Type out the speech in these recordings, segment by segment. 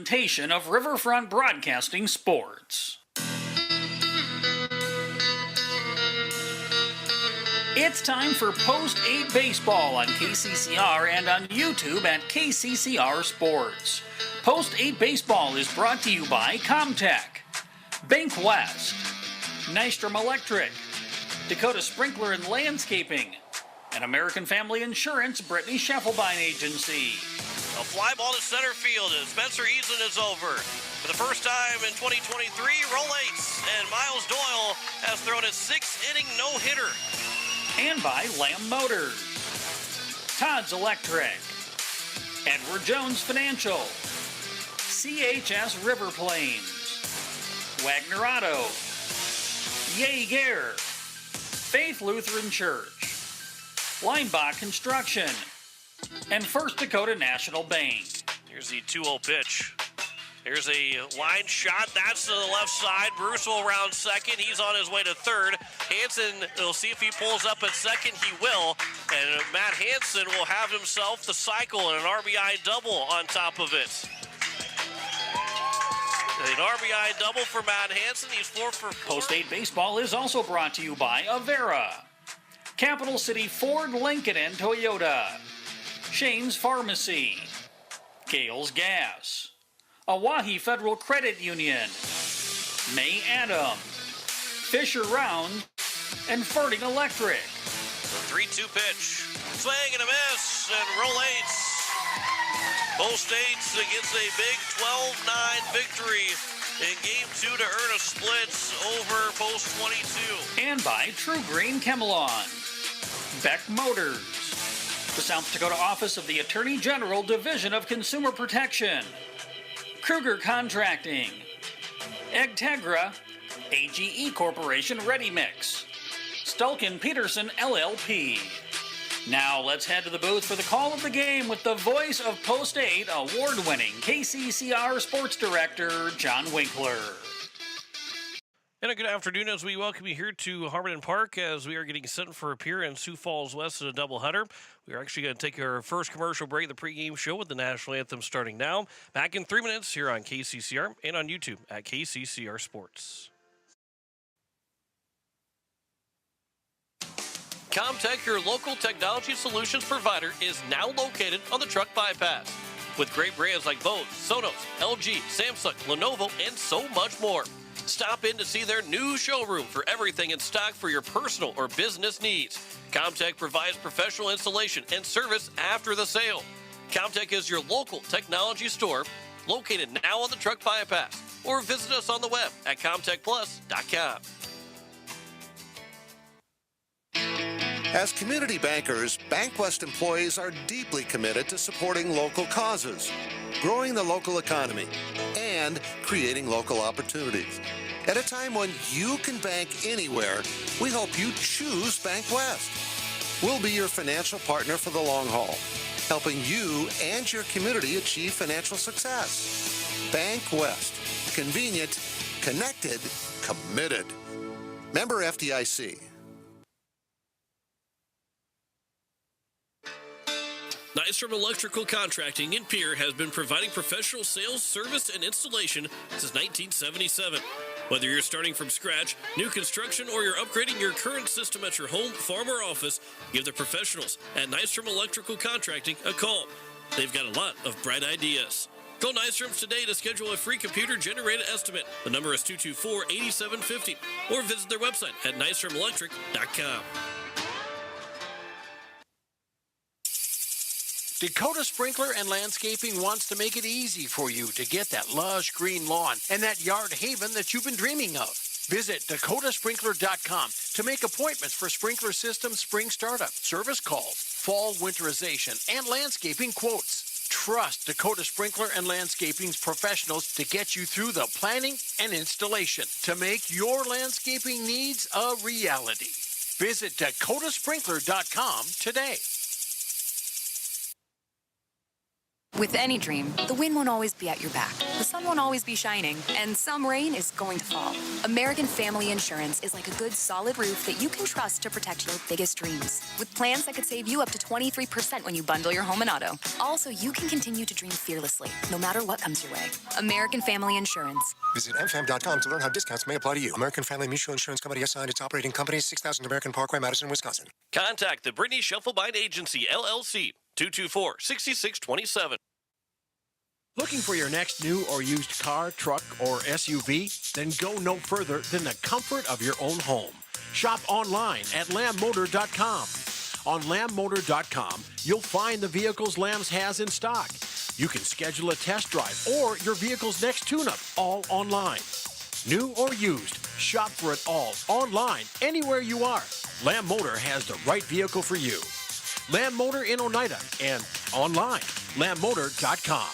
presentation of Riverfront Broadcasting Sports. It's time for Post 8 Baseball on KCCR and on YouTube at KCCR Sports. Post 8 Baseball is brought to you by Comtech, Bank West, Nystrom Electric, Dakota Sprinkler and Landscaping, and American Family Insurance Brittany Scheffelbein Agency. A fly ball to center field as Spencer Eason is over. For the first time in 2023, roll-eights, and Miles Doyle has thrown a 6-inning no-hitter. And by Lamb Motors, Todd's Electric, Edward Jones Financial, CHS River Plains, Wagner Auto, Jaeger, Faith Lutheran Church, Leinbach Construction, and First Dakota National Bank. Here's the 2-0 pitch. Here's a line shot. That's to the left side. Bruce will round second. He's on his way to third. Hansen will see if he pulls up at second. He will. And Matt Hansen will have himself the cycle and an RBI double on top of it. An RBI double for Matt Hansen. He's 4 for 4. Post 8 Baseball is also brought to you by Avera, Capital City Ford, Lincoln, and Toyota, Shane's Pharmacy, Gales Gas, Oahe Federal Credit Union, May Adam, Fisher Round, and Ferding Electric. The 3-2 pitch. Swing and a miss, and roll-eights. Post 8s against a big 12-9 victory in Game 2 to earn a split over Post 22. And by True Green Chemelon, Beck Motors, the South Dakota Office of the Attorney General Division of Consumer Protection, Kruger Contracting, Egtegra, AGE Corporation Ready Mix, Stulkin Peterson LLP. Now let's head to the booth for the call of the game with the voice of Post 8 award-winning KCCR Sports Director John Winkler. And a good afternoon as we welcome you here to Harmon Park as we are getting set for a Pierre and Sioux Falls West in a doubleheader. We are actually going to take our first commercial break, the pregame show with the national anthem starting now. Back in 3 minutes here on KCCR and on YouTube at KCCR Sports. Comtech, your local technology solutions provider, is now located on the truck bypass. With great brands like Bose, Sonos, LG, Samsung, Lenovo, and so much more. Stop in to see their new showroom for everything in stock for your personal or business needs. Comtech provides professional installation and service after the sale. Comtech is your local technology store, located now on the truck bypass, or visit us on the web at comtechplus.com. As community bankers, Bank West employees are deeply committed to supporting local causes, growing the local economy, and creating local opportunities. At a time when you can bank anywhere, we hope you choose Bank West. We'll be your financial partner for the long haul, helping you and your community achieve financial success. Bank West. Convenient, connected, committed. Member FDIC. Nystrom Electrical Contracting in Pierre has been providing professional sales, service, and installation since 1977. Whether you're starting from scratch, new construction, or you're upgrading your current system at your home, farm, or office, give the professionals at Nystrom Electrical Contracting a call. They've got a lot of bright ideas. Call Nystrom's today to schedule a free computer-generated estimate. The number is 224-8750, or visit their website at nystromelectric.com. Dakota Sprinkler and Landscaping wants to make it easy for you to get that lush green lawn and that yard haven that you've been dreaming of. Visit dakotasprinkler.com to make appointments for sprinkler system spring startup, service calls, fall winterization, and landscaping quotes. Trust Dakota Sprinkler and Landscaping's professionals to get you through the planning and installation to make your landscaping needs a reality. Visit dakotasprinkler.com today. With any dream, the wind won't always be at your back, the sun won't always be shining, and some rain is going to fall. American Family Insurance is like a good solid roof that you can trust to protect your biggest dreams. With plans that could save you up to 23% when you bundle your home and auto. Also, you can continue to dream fearlessly, no matter what comes your way. American Family Insurance. Visit mfam.com to learn how discounts may apply to you. American Family Mutual Insurance Company assigned its operating company, 6000 American Parkway, Madison, Wisconsin. Contact the Brittany Shufflebind Agency, LLC, 224-6627. Looking for your next new or used car, truck, or SUV? Then go no further than the comfort of your own home. Shop online at lambmotor.com. On lambmotor.com, you'll find the vehicles Lambs has in stock. You can schedule a test drive or your vehicle's next tune-up, all online. New or used, shop for it all online, anywhere you are. Lamb Motor has the right vehicle for you. Lamb Motor in Oneida and online, lambmotor.com.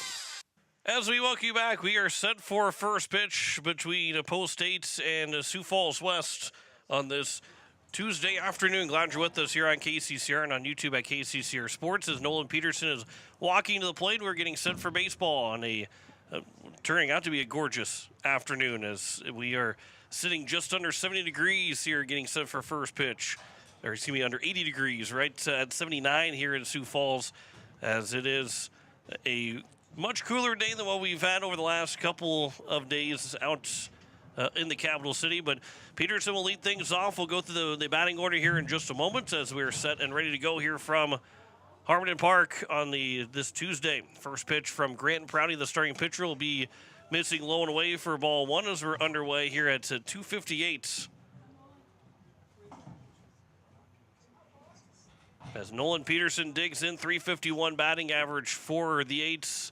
As we welcome you back, we are set for first pitch between Post 8 and Sioux Falls West on this Tuesday afternoon. Glad you're with us here on KCCR and on YouTube at KCCR Sports. As Nolan Peterson is walking to the plate, we're getting set for baseball on a turning out to be a gorgeous afternoon as we are sitting just under 70 degrees here, getting set for first pitch. Or excuse me, under 80 degrees, right at 79 here in Sioux Falls, as it is a much cooler day than what we've had over the last couple of days out in the capital city. But Peterson will lead things off. We'll go through the batting order here in just a moment as we're set and ready to go here from Harmon Park on this Tuesday. First pitch from Grant Prouty, the starting pitcher, will be missing low and away for ball one as we're underway here at 2:58. As Nolan Peterson digs in, 351 batting average for the Eights.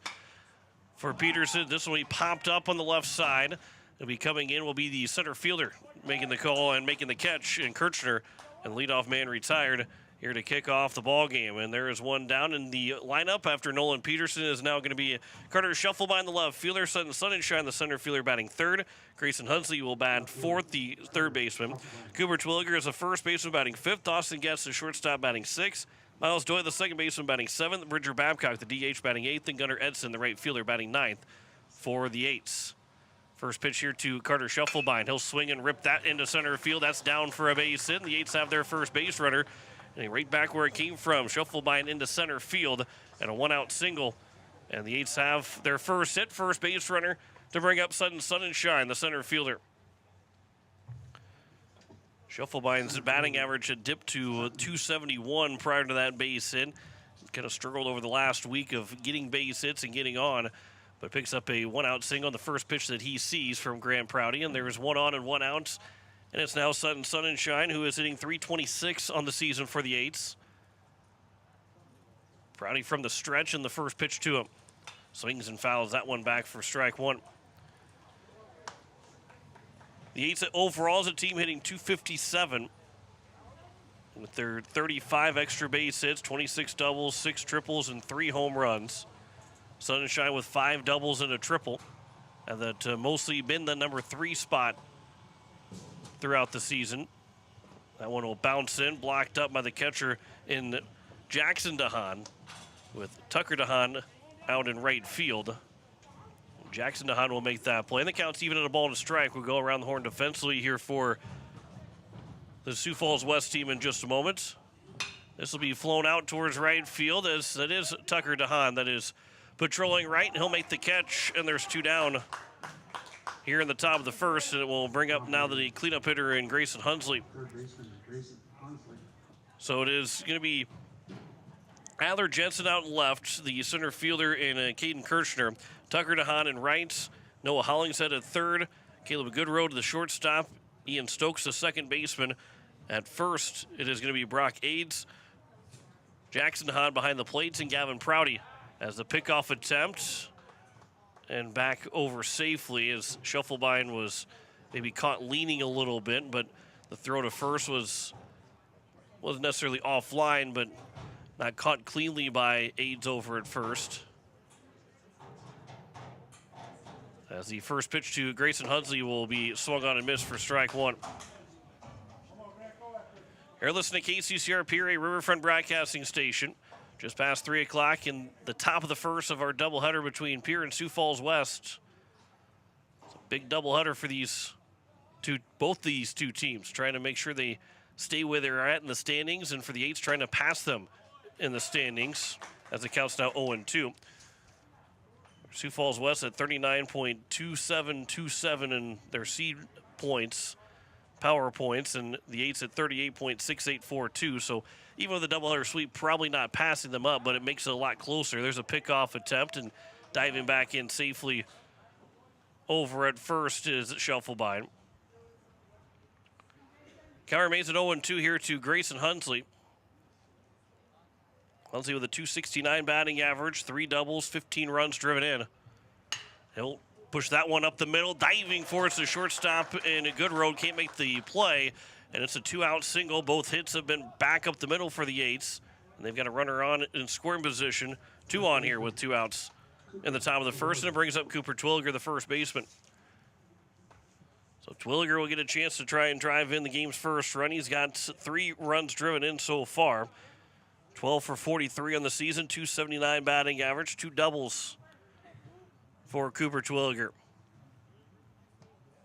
For Peterson, this will be popped up on the left side. It'll be coming in, will be the center fielder making the call and making the catch in Kirchner. And leadoff man retired here to kick off the ball game. And there is one down in the lineup after Nolan Peterson is now going to be Carter Shufflebind, the left fielder. Sutton Sunshine, the center fielder, batting third. Grayson Hunsley will bat fourth, the third baseman. Cooper Twilliger is the first baseman, batting fifth. Austin Getz, the shortstop, batting sixth. Miles Doyle, the second baseman, batting seventh. Bridger Babcock, the DH, batting eighth. And Gunnar Edson, the right fielder, batting ninth for the Eights. First pitch here to Carter Shufflebind. He'll swing and rip that into center field. That's down for a base hit. The Eights have their first base runner. And right back where it came from. Shufflebind into center field and a one-out single. And the Eights have their first hit, first base runner, to bring up Sutton Sunshine, the center fielder. Shufflebind's batting average had dipped to 271 prior to that base hit. Kind of struggled over the last week of getting base hits and getting on, but picks up a one-out single on the first pitch that he sees from Grant Prouty. And there is one on and one out. And it's now Sutton Sunshine, who is hitting .326 on the season for the Eights. Prouty from the stretch and the first pitch to him. Swings and fouls that one back for strike one. The Eights overall as a team hitting .257 with their 35 extra base hits, 26 doubles, 6 triples, and 3 home runs. Sunshine with 5 doubles and a triple. And that mostly been the number 3 spot throughout the season. That one will bounce in, blocked up by the catcher in Jackson DeHaan, with Tucker DeHaan out in right field. Jackson DeHaan will make that play. And the count's even at a ball and a strike. We'll go around the horn defensively here for the Sioux Falls West team in just a moment. This will be flown out towards right field as that is Tucker DeHaan that is patrolling right, and he'll make the catch, and there's 2 down here in the top of the first, and it will bring up now the cleanup hitter in Grayson Hunsley. So it is going to be Adler Jensen out left, the center fielder in Caden Kirchner, Tucker DeHaan in right, Noah Hollingshead at third, Caleb Goodrow to the shortstop, Ian Stokes the second baseman. At first, it is going to be Brock Aids, Jackson DeHaan behind the plates, and Gavin Prouty as the pickoff attempt. And back over safely as Shufflebind was maybe caught leaning a little bit, but the throw to first wasn't necessarily offline, but not caught cleanly by Aids over at first. As the first pitch to Grayson Hunsley will be swung on and missed for strike one. You're listening to KCCR Pierre Riverfront Broadcasting Station. Just past 3 o'clock in the top of the first of our doubleheader between Pierre and Sioux Falls West. It's a big doubleheader for both these two teams, trying to make sure they stay where they're at in the standings, and for the Eights trying to pass them in the standings as it counts now 0-2. Sioux Falls West at 39.2727 in their seed points, power points, and the Eights at 38.6842. So even with the doubleheader sweep, probably not passing them up, but it makes it a lot closer. There's a pickoff attempt, and diving back in safely over at first is Shufflebine. Count remains at 0-2 here to Grayson Hunsley. Hunsley with a .269 batting average, 3 doubles, 15 runs driven in. He'll push that one up the middle, diving for it to shortstop, and a good road can't make the play, and it's a 2-out single. Both hits have been back up the middle for the Eights, and they've got a runner on in scoring position, 2 on here with 2 outs in the top of the first, and it brings up Cooper Twilliger, the first baseman. So Twilliger will get a chance to try and drive in the game's first run. He's got 3 runs driven in so far. 12 for 43 on the season, .279 batting average, 2 doubles for Cooper Twilliger.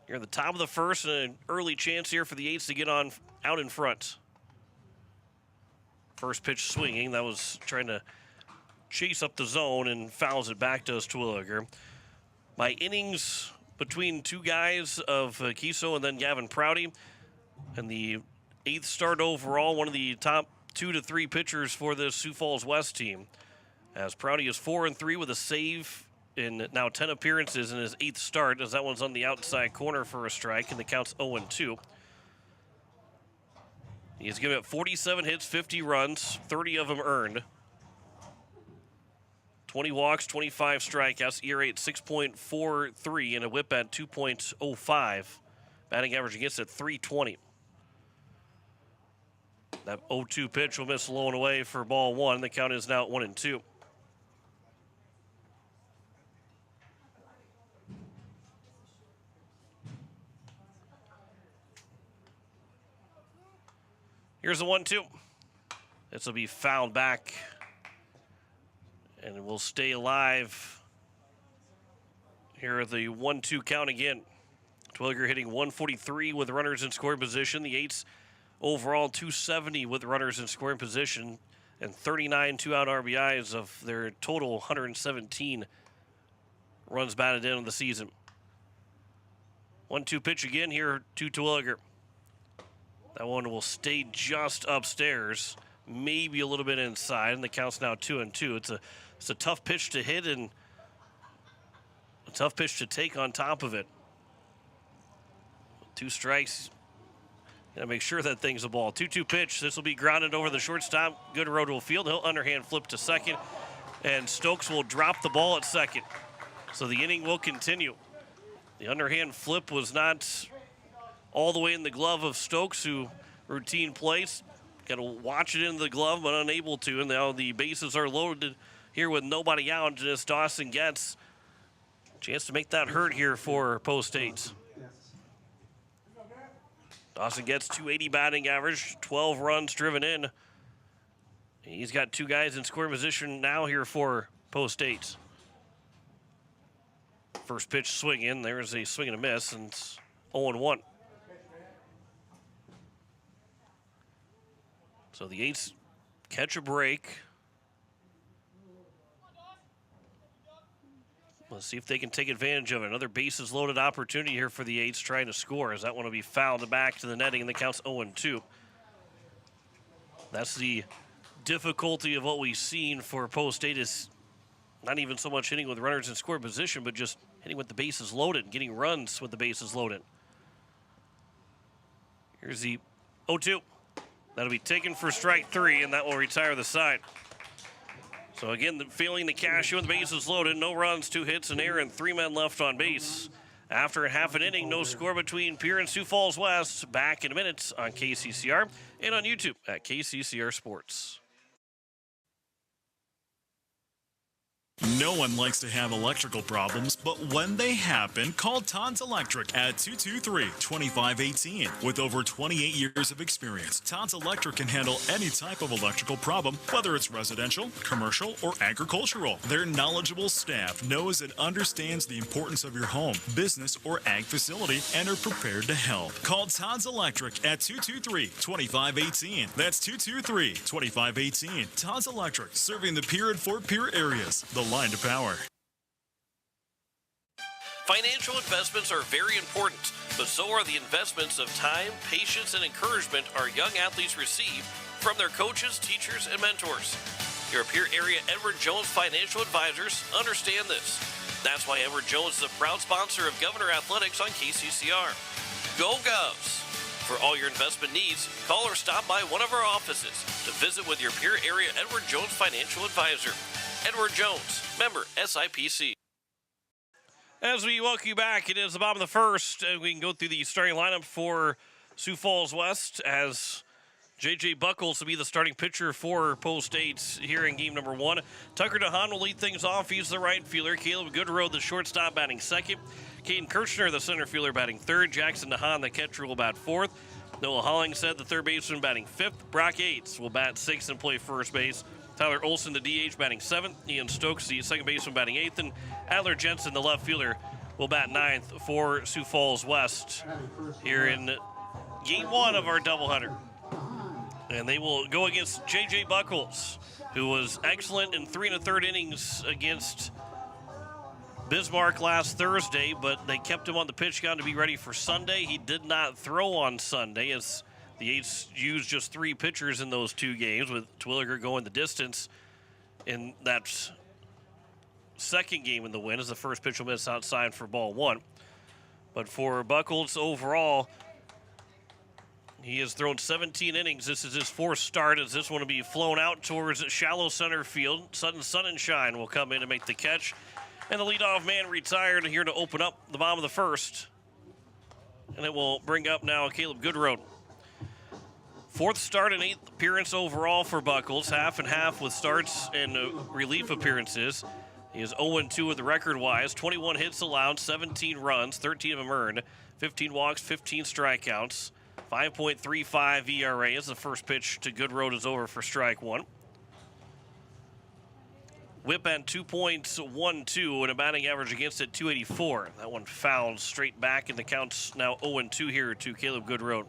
You're at the top of the first, and an early chance here for the Eights to get on out in front. First pitch swinging, that was trying to chase up the zone and fouls it back to Twilliger. By innings between 2 guys of Kiso and then Gavin Prouty, and the 8th start overall, one of the top 2 to 3 pitchers for the Sioux Falls West team, as Prouty is 4-3 with a save in now 10 appearances in his 8th start, as that one's on the outside corner for a strike, and the count's 0-2. He's given up 47 hits, 50 runs, 30 of them earned. 20 walks, 25 strikeouts, ERA at 6.43, and a whip at 2.05. Batting average against at 320. That 0-2 pitch will miss low and away for ball 1. The count is now at 1-2. Here's the 1-2. This will be fouled back, and will stay alive. Here at the 1-2 count again. Twilliger hitting 143 with runners in scoring position. The Eights overall 270 with runners in scoring position, and 39 2-out RBIs of their total 117 runs batted in on the season. 1-2 pitch again here to Twilliger. That one will stay just upstairs, maybe a little bit inside, and the count's now 2-2. It's a tough pitch to hit and a tough pitch to take on top of it. 2 strikes. Gotta make sure that thing's a ball. 2-2 pitch. This will be grounded over the shortstop. Good road to field. He'll underhand flip to second, and Stokes will drop the ball at second. So the inning will continue. The underhand flip was not all the way in the glove of Stokes, who routine plays. Got to watch it in the glove, but unable to. And now the bases are loaded here with nobody out. Just Dawson gets a chance to make that hurt here for Post 8. Dawson gets .280 batting average, 12 runs driven in. He's got 2 guys in scoring position now here for Post 8. First pitch swing in. There's a swing and a miss, and it's 0-1. So the Eights catch a break. Let's see if they can take advantage of it. Another bases loaded opportunity here for the Eights trying to score, as that one will be fouled back to the netting, and the count's 0-2. That's the difficulty of what we've seen for Post 8, is not even so much hitting with runners in scoring position, but just hitting with the bases loaded and getting runs with the bases loaded. Here's the 0-2. That'll be taken for strike 3, and that will retire the side. So again, failing the cash in with the bases loaded. No runs, 2 hits, an error, and 3 men left on base. After a half an inning, no score between Pierre and Sioux Falls West. Back in a minute on KCCR and on YouTube at KCCR Sports. No one likes to have electrical problems, but when they happen, call Todd's Electric at 223-2518. With over 28 years of experience, Todd's Electric can handle any type of electrical problem, whether it's residential, commercial, or agricultural. Their knowledgeable staff knows and understands the importance of your home, business, or ag facility and are prepared to help. Call Todd's Electric at 223-2518. That's 223-2518. Todd's Electric, serving the Pierre and Fort Pierre areas. The line to power. Financial investments are very important, but so are the investments of time, patience, and encouragement our young athletes receive from their coaches, teachers, and mentors. Your Pierre area Edward Jones Financial Advisors understand this. That's why Edward Jones is a proud sponsor of Governor Athletics on KCCR. Go Govs! For all your investment needs, call or stop by one of our offices to visit with your Pierre area Edward Jones Financial Advisor. Edward Jones, member SIPC. As we welcome you back, it is the bottom of the first, and we can go through the starting lineup for Sioux Falls West as J.J. Buckles will be the starting pitcher for Post 8 here in game number 1. Tucker DeHaan will lead things off. He's the right fielder. Caleb Goodrow, the shortstop, batting second. Caden Kirchner, the center fielder, batting third. Jackson DeHaan, the catcher, will bat fourth. Noah Hollingshead, the third baseman, batting fifth. Brock Yates will bat sixth and play first base. Tyler Olson, the DH, batting seventh. Ian Stokes, the second baseman, batting eighth. And Adler Jensen, the left fielder, will bat ninth for Sioux Falls West here in game 1 of our doubleheader. And they will go against J.J. Buckles, who was excellent in 3 1/3 innings against Bismarck last Thursday, but they kept him on the pitch count to be ready for Sunday. He did not throw on Sunday as the Eights used just 3 pitchers in those 2 games, with Twilliger going the distance in that second game in the win as the first pitch will miss outside for ball 1. But for Buckles overall, he has thrown 17 innings. This is his 4th start as this one will be flown out towards shallow center field. Sudden Sun and Shine will come in to make the catch. And the leadoff man retired here to open up the bottom of the first. And it will bring up now Caleb Goodrow. 4th start and 8th appearance overall for Buckles, half and half with starts and relief appearances. He is 0-2 with the record-wise, 21 hits allowed, 17 runs, 13 of them earned, 15 walks, 15 strikeouts, 5.35 ERA as the first pitch to Goodrow is over for strike 1. Whip at 2.12 and a batting average against it 284. That one fouled straight back, and the count's now 0-2 here to Caleb Goodrow.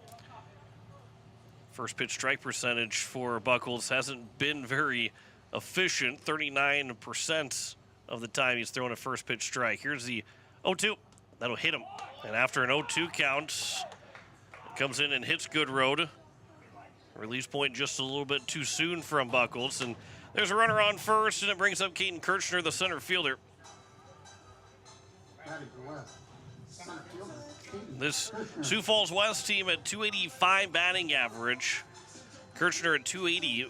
First pitch strike percentage for Buckles hasn't been very efficient. 39% of the time he's thrown a first pitch strike. Here's the 0-2. That'll hit him. And after an 0-2 count, comes in and hits Goodrow. Release point just a little bit too soon from Buckles. And there's a runner on first, and it brings up Caden Kirchner, the center fielder. This Sioux Falls West team at 285 batting average. Kirchner at 280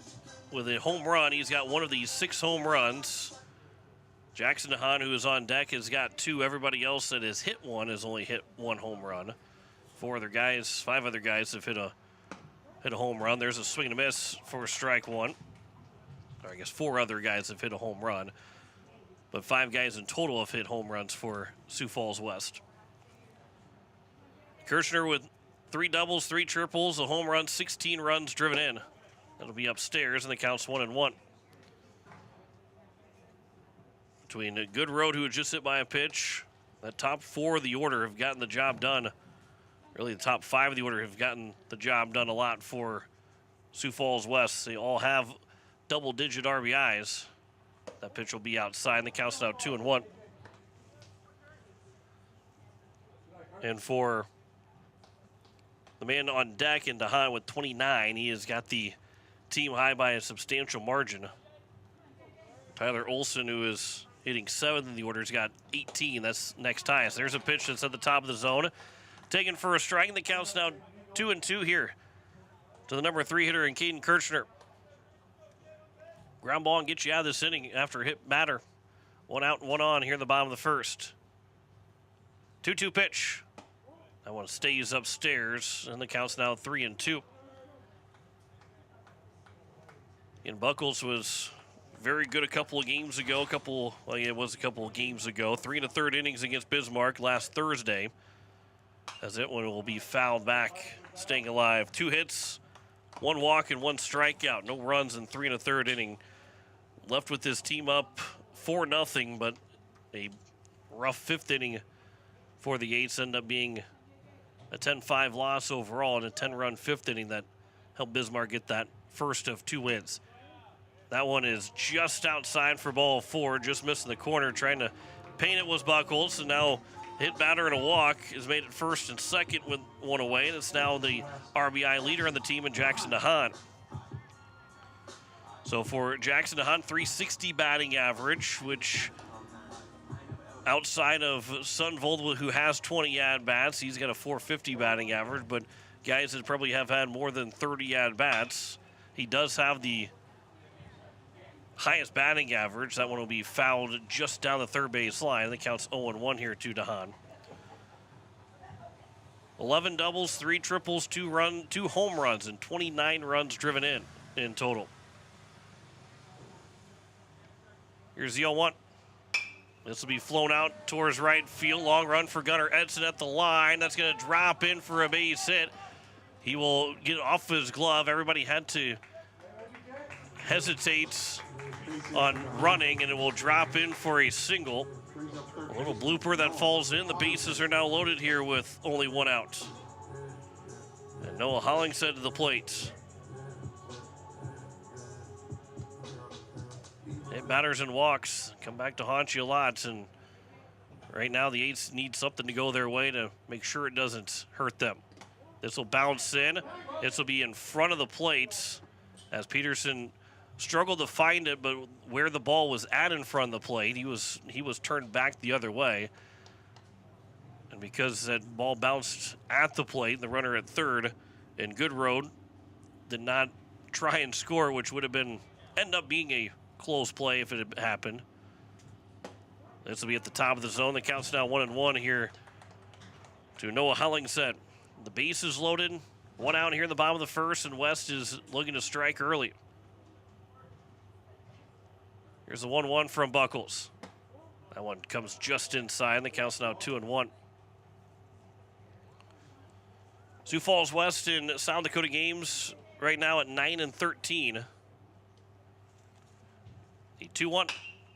with a home run. He's got one of these 6 home runs. Jackson DeHaan, who is on deck, has got 2. Everybody else that has hit one has only hit 1 home run. 5 other guys have hit a home run. There's a swing and a miss for strike 1. Or I guess 4 other guys have hit a home run. But 5 guys in total have hit home runs for Sioux Falls West. Kirchner with 3 doubles, 3 triples, a home run, 16 runs driven in. That'll be upstairs, and the count's 1-1. Between Goodrow, who had just hit by a pitch, that top 4 of the order have gotten the job done. Really, the top 5 of the order have gotten the job done a lot for Sioux Falls West. They all have double-digit RBIs. That pitch will be outside, and the count's now 2-1. And for the man on deck in DeHaan with 29, he has got the team high by a substantial margin. Tyler Olson, who is hitting 7th in the order, has got 18. That's next highest. There's a pitch that's at the top of the zone. Taken for a strike, and the count's now 2-2 here to the number 3 hitter in Caden Kirchner. Ground ball and get you out of this inning after a hit batter. 1 out and 1 on here in the bottom of the first. 2-2 pitch. That one stays upstairs, and the count's now 3-2. And Buckles was very good a couple of games ago. It was a couple of games ago. 3 1/3 innings against Bismarck last Thursday. As that one will be fouled back, staying alive. 2 hits, 1 walk, and 1 strikeout. No runs in 3 1/3 inning. Left with his team up 4-0, but a rough 5th inning for the Eights. Ended up being a 10-5 loss overall and a 10-run 5th inning that helped Bismarck get that first of 2 wins. That one is just outside for ball 4, just missing the corner. Trying to paint it was Buckles, and now hit batter and a walk has made it first and second with 1 away, and it's now the RBI leader on the team in Jackson DeHaan. So for Jackson DeHaan, 360 batting average, which outside of Sunvold, who has 20 at-bats, he's got a 450 batting average, but guys that probably have had more than 30 at-bats, he does have the highest batting average. That one will be fouled just down the third base line. That counts 0-1 here to DeHaan. 11 doubles, 3 triples, 2 home runs, and 29 runs driven in total. Here's the 0-1. This will be flown out towards right field. Long run for Gunnar Edson at the line. That's going to drop in for a base hit. He will get off his glove. Everybody had to hesitate on running, and it will drop in for a single. A little blooper that falls in. The bases are now loaded here with only 1 out. And Noah Hollingshead to the plate. Hit batters and walks come back to haunt you a lot, and right now the Eights need something to go their way to make sure it doesn't hurt them. This will bounce in. This will be in front of the plate as Peterson struggled to find it, but where the ball was at in front of the plate, he was turned back the other way. And because that ball bounced at the plate, the runner at third in Good Road did not try and score, which would have end up being a close play if it had happened. This will be at the top of the zone. The count's now 1-1 here to Noah Hollingshead. The base is loaded. 1 out here in the bottom of the first, and West is looking to strike early. Here's the 1-1 from Buckles. That one comes just inside. The count's now 2-1. Sioux Falls West in South Dakota games right now at 9-13. A 2-1.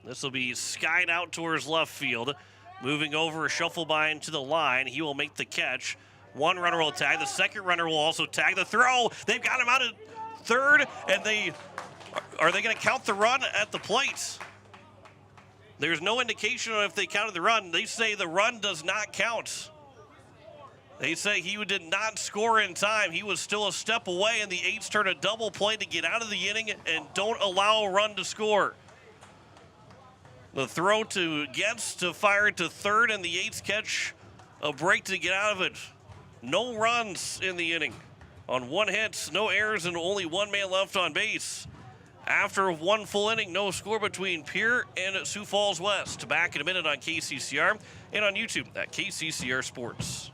This will be skied out towards left field. Moving over, a shuffle by into the line. He will make the catch. 1 runner will tag. The second runner will also tag the throw. They've got him out at third, and are they going to count the run at the plate? There's no indication on if they counted the run. They say the run does not count. They say he did not score in time. He was still a step away, and the Eights turn a double play to get out of the inning and don't allow a run to score. The throw to Getz to fire it to third, and the Eights catch a break to get out of it. No runs in the inning. On 1 hit, no errors, and only 1 man left on base. After 1 full inning, no score between Pierre and Sioux Falls West. Back in a minute on KCCR and on YouTube at KCCR Sports.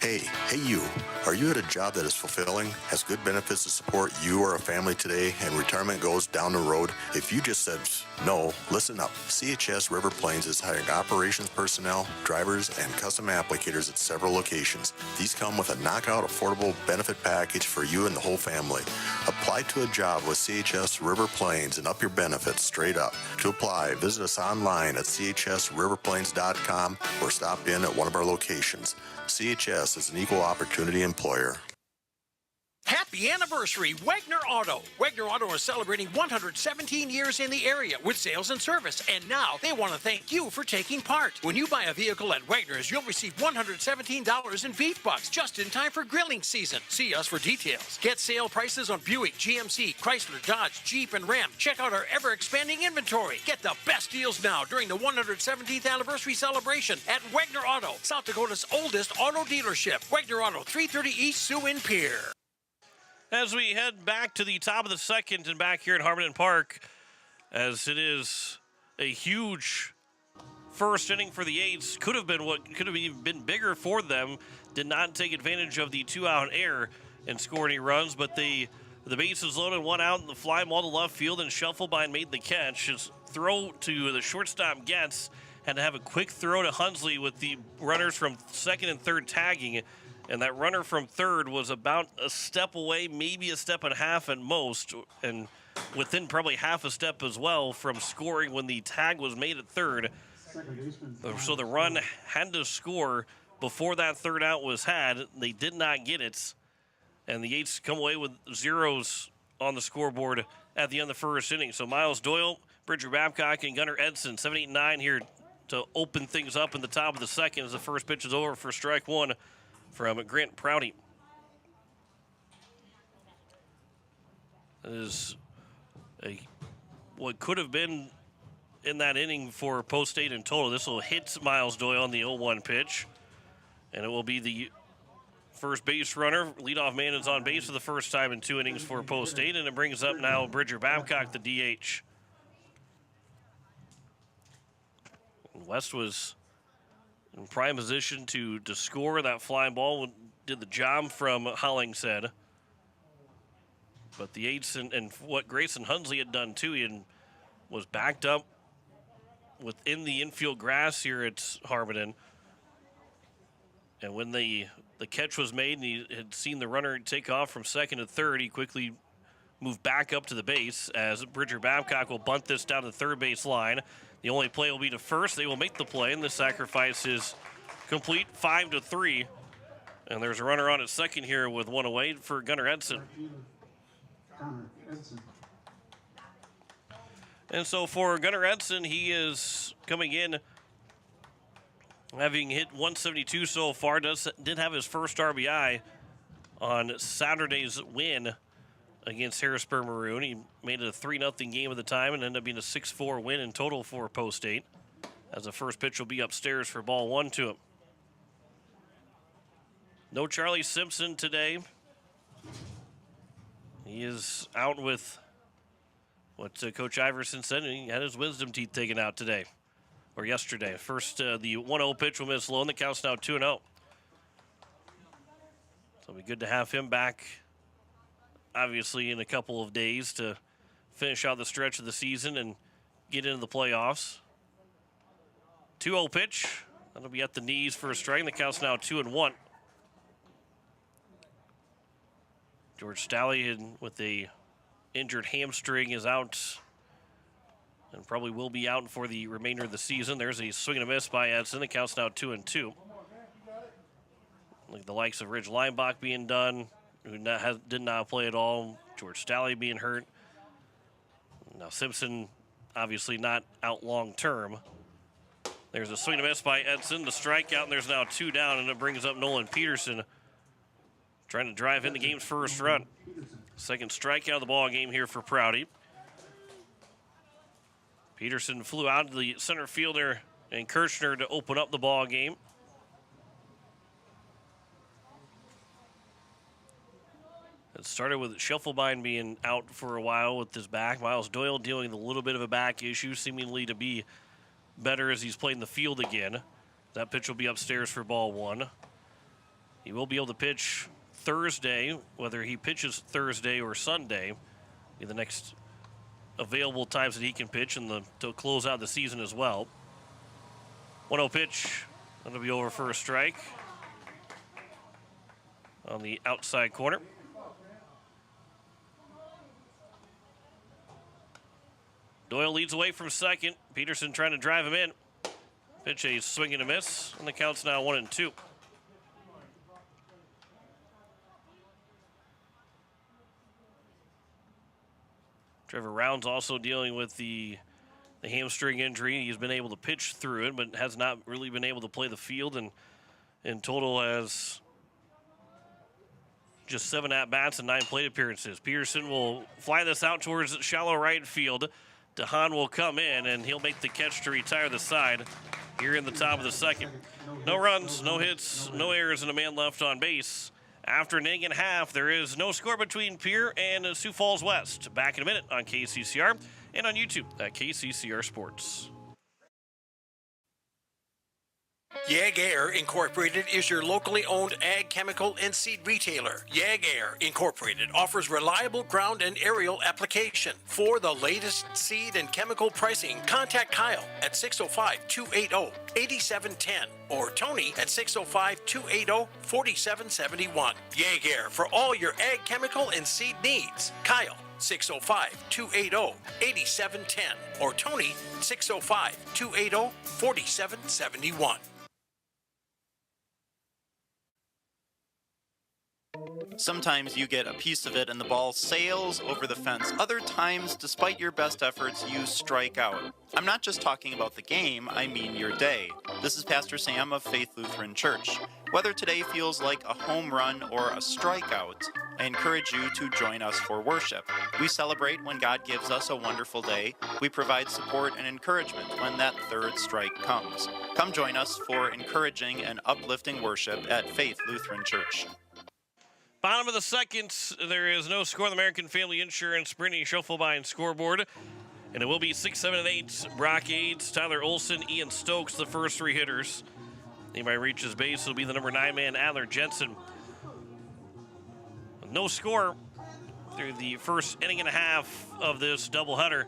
Hey you. Are you at a job that is fulfilling, has good benefits to support you or a family today, and retirement goes down the road? If you just said no, listen up. CHS River Plains is hiring operations personnel, drivers, and custom applicators at several locations. These come with a knockout affordable benefit package for you and the whole family. Apply to a job with CHS River Plains and up your benefits straight up. To apply, visit us online at chsriverplains.com or stop in at one of our locations. CHS is an equal opportunity employer. Happy anniversary, Wagner Auto. Wagner Auto is celebrating 117 years in the area with sales and service, and now they want to thank you for taking part. When you buy a vehicle at Wagner's, you'll receive $117 in beef bucks just in time for grilling season. See us for details. Get sale prices on Buick, GMC, Chrysler, Dodge, Jeep, and Ram. Check out our ever-expanding inventory. Get the best deals now during the 117th anniversary celebration at Wagner Auto, South Dakota's oldest auto dealership. Wagner Auto, 330 East Sioux in Pierre. As we head back to the top of the second and back here at Harmon Park, as it is a huge first inning for the Eights, could have even been bigger for them. Did not take advantage of the 2-out error and score any runs, but they The bases loaded, one out, and the fly ball to left field, and Shufflebine made the catch. His throw to the shortstop Getz had to have a quick throw to Hunsley with the runners from second and third tagging, and that runner from third was about a step away, maybe a step and a half at most, and within probably half a step as well from scoring when the tag was made at third. So the run had to score before that third out was had. They did not get it, and the Yates come away with zeros on the scoreboard at the end of the first inning. So Miles Doyle, Bridger Babcock, and Gunnar Edson, 7, 8, 9 here to open things up in the top of the second as the first pitch is over for strike one from Grant Prouty. That is what could have been in that inning for Post State in total. This will hit Miles Doyle on the 0-1 pitch, and it will be the first base runner. Leadoff man is on base for the first time in 2 innings for Post State, and it brings up now Bridger Babcock, the DH. West was in prime position to score. That flying ball did the job from Hollingshead. But the Yates and what Grayson Hunsley had done too, he was backed up within the infield grass here at Harmon. And when the catch was made and he had seen the runner take off from second to third, he quickly moved back up to the base as Bridger Babcock will bunt this down to the third base line. The only play will be to first. They will make the play, and the sacrifice is complete, 5-3. And there's a runner on at second here with one away for Gunnar Edson. And so for Gunnar Edson, he is coming in having hit 172 so far. Did have his first RBI on Saturday's win against Harrisburg Maroon. He made it a 3-0 game at the time and ended up being a 6-4 win in total for Post State, as the first pitch will be upstairs for ball one to him. No Charlie Simpson today. He is out with what Coach Iverson said. He had his wisdom teeth taken out today, or yesterday. First, the 1-0 pitch will miss low, and the count's now 2-0. So it'll be good to have him back, obviously, in a couple of days to finish out the stretch of the season and get into the playoffs. 2-0 pitch. That'll be at the knees for a strike. The count's now 2-1. George Stalley with a injured hamstring is out and probably will be out for the remainder of the season. There's a swing and a miss by Edson. The count's now 2-2. Like the likes of Ridge Leinbach being done, who did not play at all. George Stalley being hurt. Now Simpson obviously not out long term. There's a swing and a miss by Edson. The strikeout, and there's now 2 down, and it brings up Nolan Peterson, trying to drive in the game's first run. Second strikeout of the ball game here for Prouty. Peterson flew out to the center fielder and Kirchner to open up the ball game. It started with Shufflebine being out for a while with his back. Miles Doyle dealing with a little bit of a back issue, seemingly to be better as he's playing the field again. That pitch will be upstairs for ball one. He will be able to pitch Thursday, whether he pitches Thursday or Sunday, be the next available times that he can pitch and to close out the season as well. 1-0 pitch, that'll be over for a strike on the outside corner. Doyle leads away from second. Peterson trying to drive him in. Pitch a swing and a miss, and the count's now 1-2. Trevor Rounds also dealing with the hamstring injury. He's been able to pitch through it, but has not really been able to play the field, and in total has just 7 at-bats and 9 plate appearances. Peterson will fly this out towards shallow right field. DeHaan will come in, and he'll make the catch to retire the side here in the top of the second. No runs, no hits, no errors, and a man left on base. After an inning and a half, there is no score between Pierre and Sioux Falls West. Back in a minute on KCCR and on YouTube at KCCR Sports. Yag Air Incorporated is your locally owned ag chemical and seed retailer. Yag Air Incorporated offers reliable ground and aerial application. For the latest seed and chemical pricing, contact Kyle at 605-280-8710 or Tony at 605-280-4771. Yag Air for all your ag chemical and seed needs. Kyle 605-280-8710 or Tony 605-280-4771. Sometimes you get a piece of it and the ball sails over the fence. Other times, despite your best efforts, you strike out. I'm not just talking about the game, I mean your day. This is Pastor Sam of Faith Lutheran Church. Whether today feels like a home run or a strikeout, I encourage you to join us for worship. We celebrate when God gives us a wonderful day. We provide support and encouragement when that third strike comes. Come join us for encouraging and uplifting worship at Faith Lutheran Church. Bottom of the second, there is no score on the American Family Insurance Brittany Schoffelbein scoreboard. And it will be 6, 7, and 8. Brock Aids, Tyler Olson, Ian Stokes, the first three hitters. Anybody reaches base, it'll be the number 9 man, Adler Jensen. No score through the first inning and a half of this doubleheader.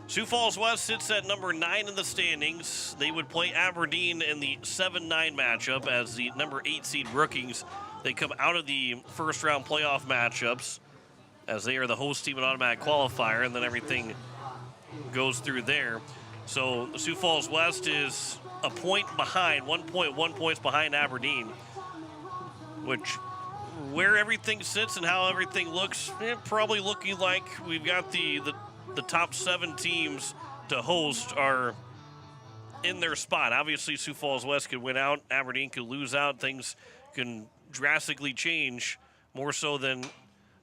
Sioux Falls West sits at number 9 in the standings. They would play Aberdeen in the 7-9 matchup as the number 8 seed Brookings. They come out of the first round playoff matchups as they are the host team in automatic qualifier, and then everything goes through there. So the Sioux Falls West is a point behind, 1.1 points behind Aberdeen, which where everything sits and how everything looks, probably looking like we've got the top 7 teams to host are in their spot. Obviously, Sioux Falls West could win out. Aberdeen could lose out. Things can drastically change, more so than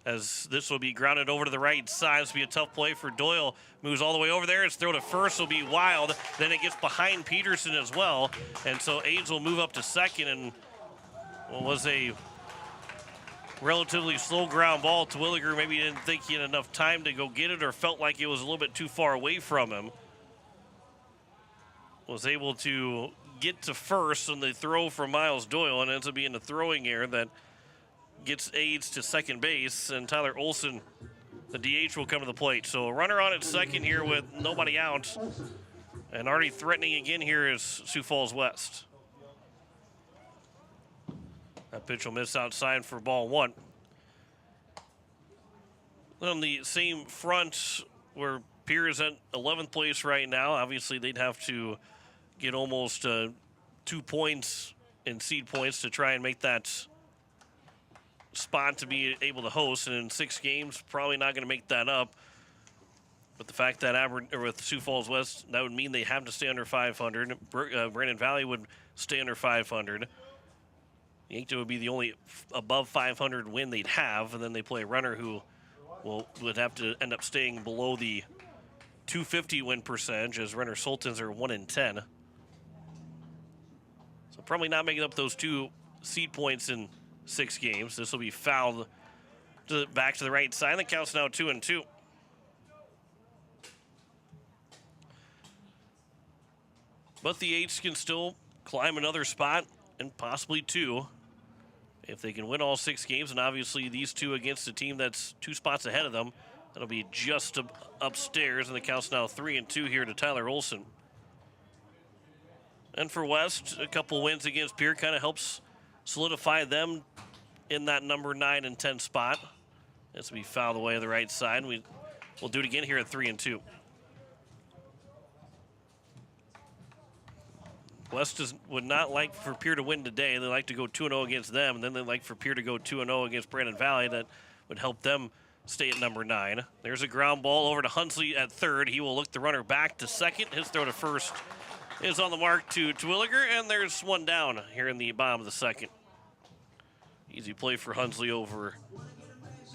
as this will be grounded over to the right side. This will be a tough play for Doyle. Moves all the way over there. It's thrown to first. Will be wild. Then it gets behind Peterson as well. And so Aids will move up to second. And what was a relatively slow ground ball. Terwilliger maybe didn't think he had enough time to go get it or felt like it was a little bit too far away from him. Was able to get to first on the throw from Miles Doyle, and ends up being a throwing error that gets Aids to second base, and Tyler Olson, the DH, will come to the plate. So a runner on at second here with nobody out, and already threatening again here is Sioux Falls West. That pitch will miss outside for ball 1. On the same front where Pierre is at 11th place right now, obviously they'd have to get almost 2 points in seed points to try and make that spot to be able to host. And in 6 games, probably not going to make that up. But the fact that with Sioux Falls West, that would mean they have to stay under 500. Brandon Valley would stay under 500. Yankton would be the only above 500 win they'd have. And then they play a runner who would have to end up staying below the 250 win percentage, as Renner Sultans are 1-10. So probably not making up those 2 seed points in 6 games. This will be fouled back to the right side. The count's now 2-2. But the Eights can still climb another spot and possibly 2 if they can win all 6 games. And obviously these 2 against a team that's 2 spots ahead of them. That'll be just upstairs, and the count's now 3-2 here to Tyler Olson. And for West, a couple wins against Pierre kind of helps solidify them in that number 9 and 10 spot. This will be fouled away to the right side. We'll do it again here at 3-2. West would not like for Pierre to win today. They like to go 2-0 against them, and then they like for Pierre to go 2-0 against Brandon Valley. That would help them stay at number 9. There's a ground ball over to Hunsley at third. He will look the runner back to second. His throw to first is on the mark to Terwilliger, and there's one down here in the bottom of the second. Easy play for Hunsley over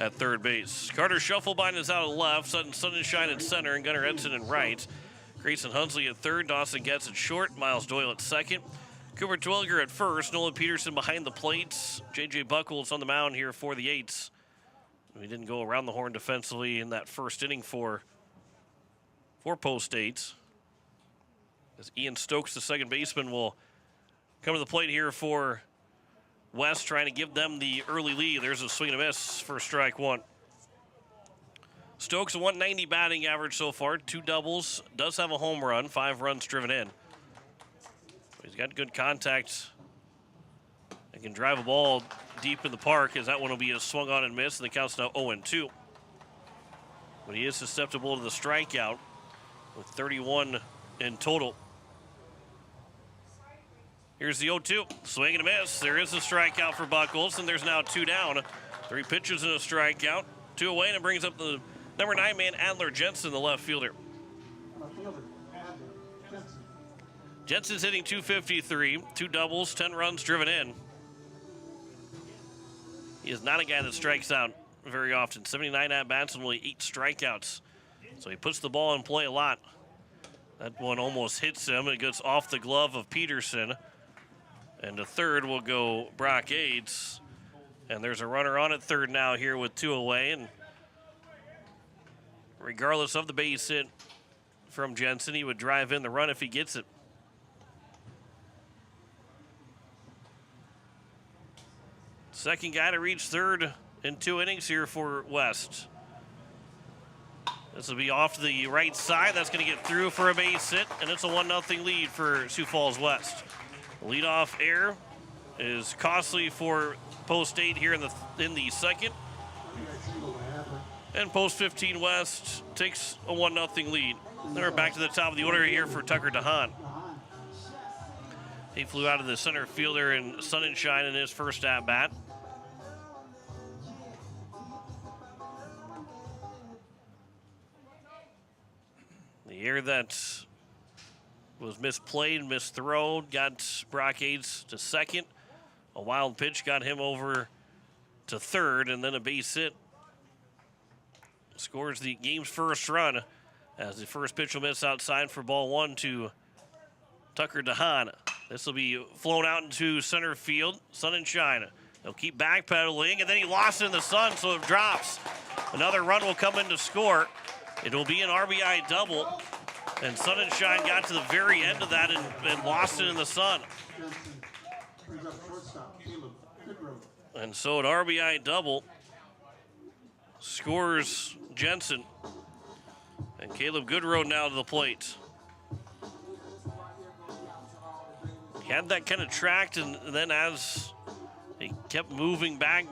at third base. Carter Schuffelbein is out at left. Sutton Sunshine at center, and Gunnar Edson in right. Grayson Hunsley at third. Dawson gets it short. Miles Doyle at second. Cooper Terwilliger at first. Nolan Peterson behind the plates. J.J. Buckles on the mound here for the Eights. We didn't go around the horn defensively in that first inning for Post Eights. As Ian Stokes, the second baseman, will come to the plate here for West, trying to give them the early lead. There's a swing and a miss for strike one. Stokes, a 190 batting average so far, 2 doubles, does have a home run, 5 runs driven in. He's got good contact and can drive a ball deep in the park, as that one will be a swung on and miss, and the count's now 0-2. But he is susceptible to the strikeout with 31 in total. Here's the 0-2, swing and a miss. There is a strikeout for Buckles, and there's now 2 down. 3 pitches and a strikeout, 2 away, and it brings up the number 9 man, Adler Jensen, the left fielder. Jensen's hitting .253, 2 doubles, 10 runs driven in. He is not a guy that strikes out very often. 79 at-bats and only 8 strikeouts. So he puts the ball in play a lot. That one almost hits him. It gets off the glove of Peterson. And to third will go Brock Aids. And there's a runner on at third now here with 2 away. And regardless of the base hit from Jensen, he would drive in the run if he gets it. Second guy to reach third in 2 innings here for West. This will be off the right side. That's going to get through for a base hit, and it's a 1-0 lead for Sioux Falls West. The leadoff error is costly for Post 8 here in the second. And Post 15 West takes a 1-0 lead. They're back to the top of the order here for Tucker DeHaan. He flew out of the center fielder in Sun and Shine in his first at-bat. The air that was misplayed, misthrown, got Brock Aids to second. A wild pitch got him over to third, and then a base hit scores the game's first run as the first pitch will miss outside for ball 1 to Tucker DeHaan. This will be flown out into center field, Sun and Shine. They'll keep backpedaling, and then he lost it in the sun, so it drops. Another run will come in to score. It will be an RBI double, and Sun and Shine got to the very end of that and lost it in the sun. And so an RBI double scores Jensen. And Caleb Goodrow now to the plate. He had that kind of tracked, and then as he kept moving back,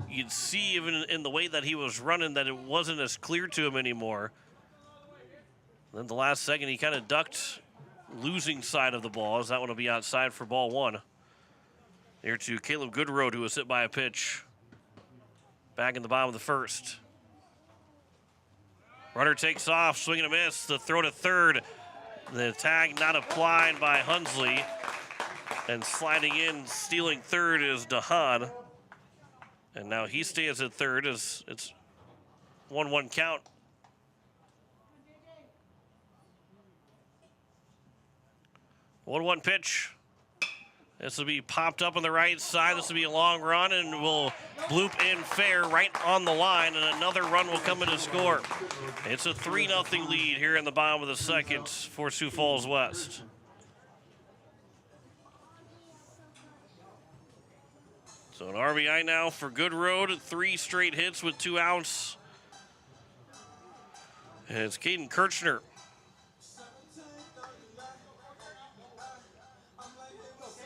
you'd see even in the way that he was running that it wasn't as clear to him anymore. And then the last second, he kind of ducked losing side of the ball, as that one will be outside for ball 1. Here to Caleb Goodrow, who was hit by a pitch back in the bottom of the first. Runner takes off, swing and a miss. The throw to third. The tag not applied by Hunsley. And sliding in, stealing third is DeHaan. And now he stays at third as it's 1-1 count. One pitch. This will be popped up on the right side. This will be a long run and will bloop in fair right on the line, and another run will come in to score. It's a 3-0 lead here in the bottom of the second for Sioux Falls West. So an RBI now for Goodrow, 3 straight hits with 2 outs. And it's Caden Kirchner.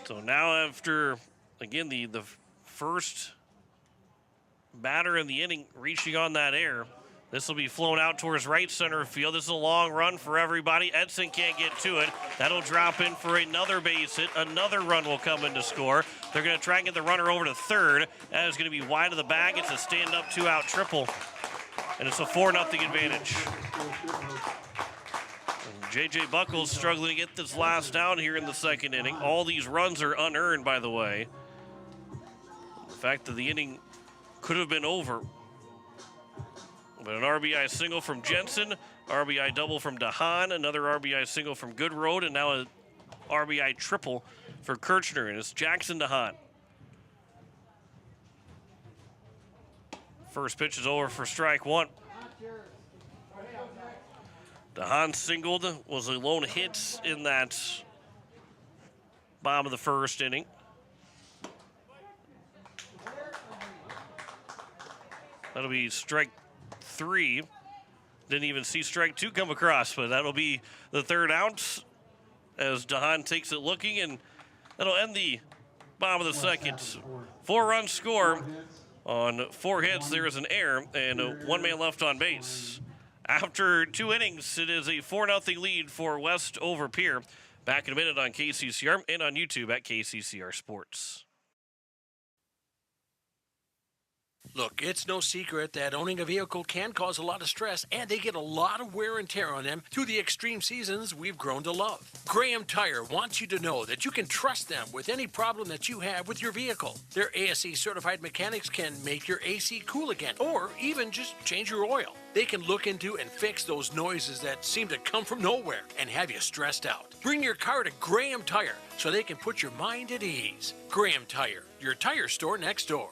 So now after, again, the first batter in the inning reaching on that air, this will be flown out towards right center field. This is a long run for everybody. Edson can't get to it. That'll drop in for another base hit. Another run will come in to score. They're going to try and get the runner over to third. That is going to be wide of the bag. It's a stand-up 2-out triple. And it's a 4-0 advantage. J.J. Buckles struggling to get this last down here in the second inning. All these runs are unearned, by the way. The fact that the inning could have been over. But an RBI single from Jensen, RBI double from DeHaan, another RBI single from Goodrow, and now an RBI triple for Kirchner, and it's Jackson DeHaan. First pitch is over for strike 1. DeHaan singled, was a lone hit in that bottom of the first inning. That'll be strike 3. Didn't even see strike 2 come across, but that'll be the third out as DeHaan takes it looking, and that'll end the bottom of the second. 4-run score on 4 hits. There is an error and 1 man left on base. After 2 innings, it is a 4-0 lead for West over Pierre. Back in a minute on KCCR and on YouTube at KCCR Sports. Look, it's no secret that owning a vehicle can cause a lot of stress, and they get a lot of wear and tear on them through the extreme seasons we've grown to love. Graham Tire wants you to know that you can trust them with any problem that you have with your vehicle. Their ASE certified mechanics can make your AC cool again, or even just change your oil. They can look into and fix those noises that seem to come from nowhere and have you stressed out. Bring your car to Graham Tire so they can put your mind at ease. Graham Tire, your tire store next door.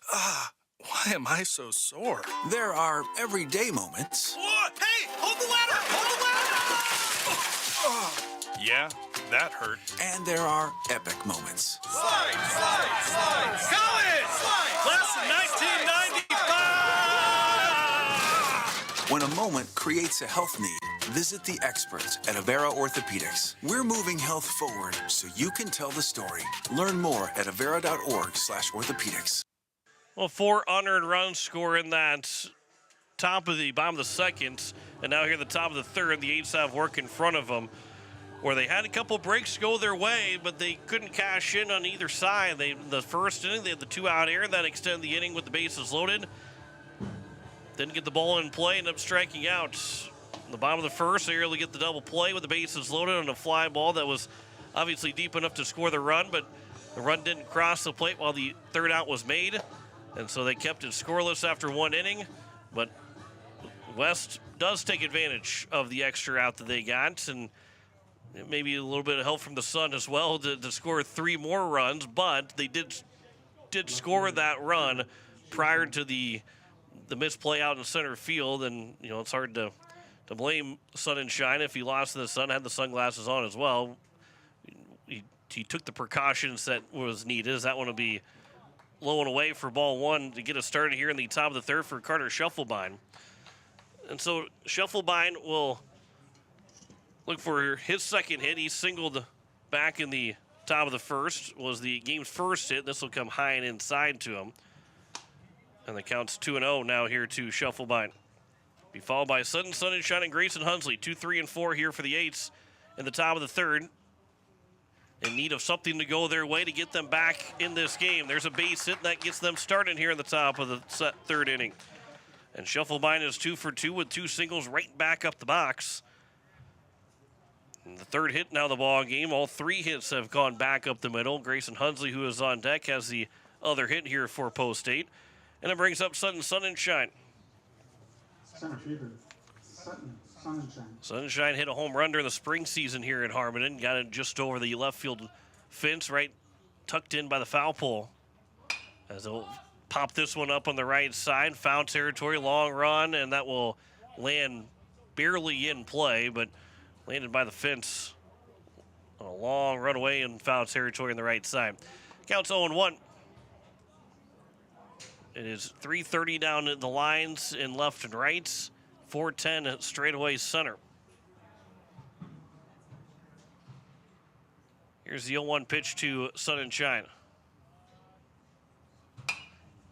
Why am I so sore? There are everyday moments. Whoa, hey, hold the ladder! Hold the ladder! Yeah, that hurt. And there are epic moments. Slide, slide, slide! College! Slide! Class of 1995! When a moment creates a health need, visit the experts at Avera Orthopedics. We're moving health forward so you can tell the story. Learn more at avera.org/orthopedics. Well, 4 unearned runs score in that bottom of the second, and now here at the top of the third, the Eights have work in front of them, where they had a couple breaks go their way, but they couldn't cash in on either side. The first inning, they had the 2-out error that extended the inning with the bases loaded. Didn't get the ball in play, ended up striking out. In the bottom of the first, they were able to get the double play with the bases loaded on a fly ball that was obviously deep enough to score the run, but the run didn't cross the plate while the third out was made. And so they kept it scoreless after 1 inning, but West does take advantage of the extra out that they got, and maybe a little bit of help from the sun as well to score 3 more runs, but they did score that run prior to the misplay out in center field, and it's hard to blame Sun and Shine if he lost to the sun, had the sunglasses on as well. He took the precautions that was needed, as that one will be low and away for ball 1 to get us started here in the top of the third for Carter Scheffelbein. And so Scheffelbein will look for his second hit. He singled back in the top of the first, was the game's first hit. This will come high and inside to him. And the count's 2-0 now here to Scheffelbein. Be followed by Sun and Shine and Grayson Hunsley. 2, 3, and 4 here for the Eights in the top of the third. In need of something to go their way to get them back in this game. There's a base hit that gets them started here in the top of the third inning. And Scheffelbein is 2 for 2 with 2 singles right back up the box. And the third hit now the ball game. All 3 hits have gone back up the middle. Grayson Hunsley, who is on deck, has the other hit here for Post 8. And it brings up Sun and Shine. Center fielder, Sun and Shine. Sun and Shine hit a home run during the spring season here at Harmon. Got it just over the left field fence, right tucked in by the foul pole. As they'll pop this one up on the right side. Foul territory, long run, and that will land barely in play, but landed by the fence on a long runaway in foul territory on the right side. Counts 0-1. It is 3:30 down the lines in left and right. 4:10 at straightaway center. Here's the 0-1 pitch to Sun and Shine.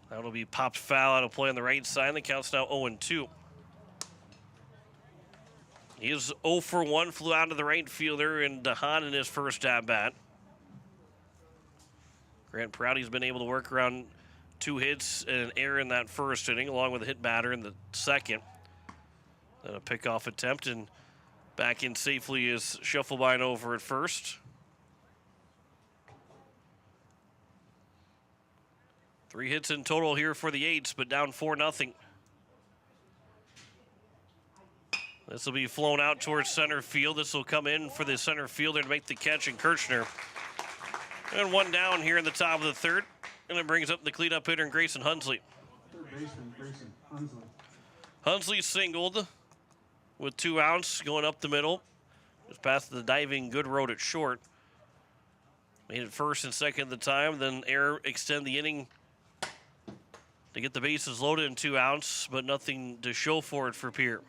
That'll be popped foul out of play on the right side. The count's now 0-2. He is 0 for 1, flew out to the right fielder, and DeHaan in his first at-bat. Grant Prouty's been able to work around 2 hits and an error in that first inning, along with a hit batter in the second. Then a pickoff attempt, and back in safely is Scheffelbein over at first. 3 hits in total here for the Eights, but down 4-0. This will be flown out towards center field. This will come in for the center fielder to make the catch in Kirchner. And 1 down here in the top of the third. And it brings up the cleanup hitter, Grayson Hunsley. Third baseman, Grayson Hunsley. Hunsley singled with 2 outs going up the middle. just past the diving good road at short. Made it first and second at the time. Then Air extend the inning to get the bases loaded in 2 outs, but nothing to show for it for Pierre.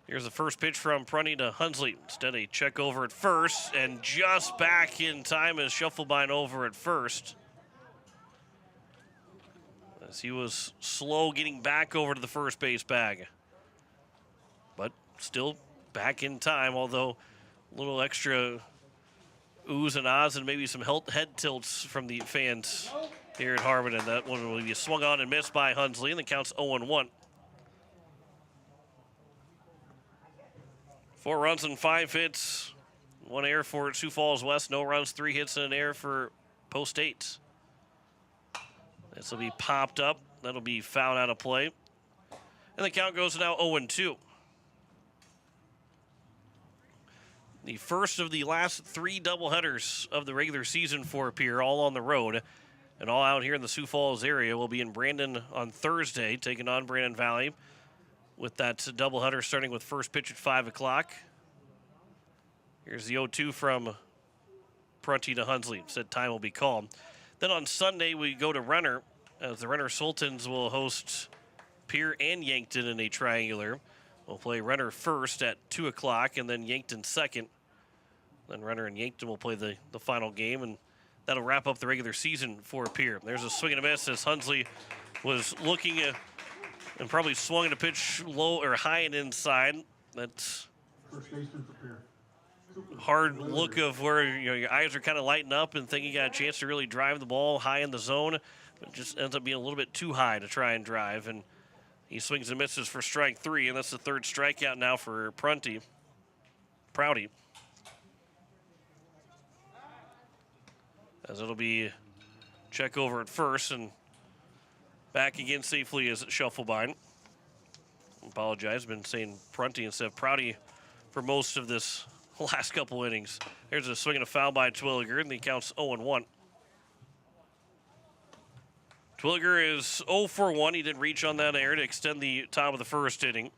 Here's the first pitch from Prunty to Hunsley. Instead, a check over at first, and just back in time as Shufflebein over at first. As he was slow getting back over to the first base bag. But still back in time, although a little extra oohs and ahs and maybe some head tilts from the fans here at Harmon. And that one will be swung on and missed by Hunsley, and the count's 0-1. 4 runs and 5 hits. 1 error for Sioux Falls West. No runs, 3 hits, and an error for Post 8. This will be popped up. That'll be fouled out of play. And the count goes to now 0-2. The first of the last 3 doubleheaders of the regular season for Pierre, all on the road. And all out here in the Sioux Falls area. Will be in Brandon on Thursday, taking on Brandon Valley. With that doubleheader starting with first pitch at 5 o'clock. Here's the 0-2 from Prunty to Hunsley. Said time will be called. Then on Sunday, we go to Renner, as the Renner Sultans will host Pierre and Yankton in a triangular. We'll play Renner first at 2 o'clock, and then Yankton second. Then Renner and Yankton will play the final game, and that'll wrap up the regular season for Pierre. There's a swing and a miss as Hunsley was looking at and probably swung at a pitch low or high and inside. That's hard look of where your eyes are kind of lighting up and thinking you got a chance to really drive the ball high in the zone. But it just ends up being a little bit too high to try and drive. And he swings and misses for strike 3, and that's the 3rd strikeout now for Prouty. As it'll be check over at first and back again safely as Shufflebein. Apologize, been saying Prunty instead of Prouty for most of this last couple innings. There's a swing and a foul by Twilliger, and the count's 0-1. Twilliger is 0 for 1. He did reach on that error to extend the top of the first inning.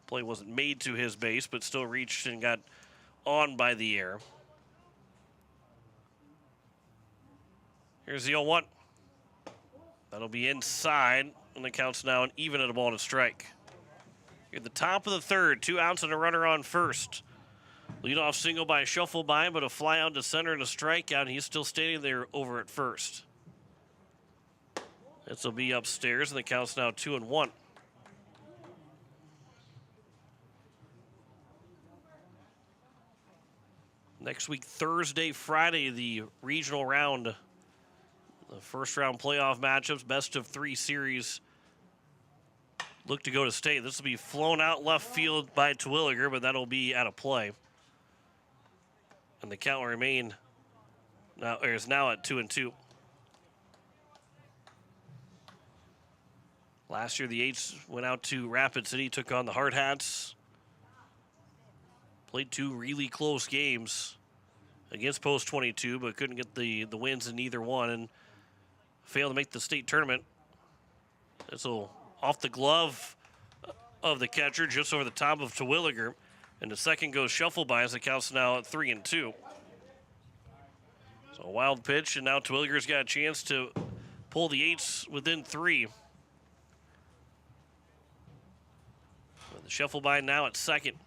Play wasn't made to his base, but still reached and got on by the air. Here's the 0-1. That'll be inside, and the count's now an even at a ball and a strike. Here at the top of the 3rd, 2 outs and a runner on first. Leadoff single by Shufflebein, but a fly out to center and a strikeout, and he's still standing there over at first. This will be upstairs, and the count's now 2-1. Next week, Thursday, Friday, the regional round. The first round playoff matchups, best of 3 series. Look to go to state. This will be flown out left field by Twilliger, but that'll be out of play. And the count will remain is now at 2-2. Last year, the Eights went out to Rapid City, took on the Hard Hats. Played 2 really close games against Post 22, but couldn't get the wins in either one and failed to make the state tournament. This will off the glove of the catcher, just over the top of Twilliger. And the second goes Shufflebein as the count's now at 3-2. So a wild pitch, and now Twilliger's got a chance to pull the Eights within 3. With the Shufflebein now at second.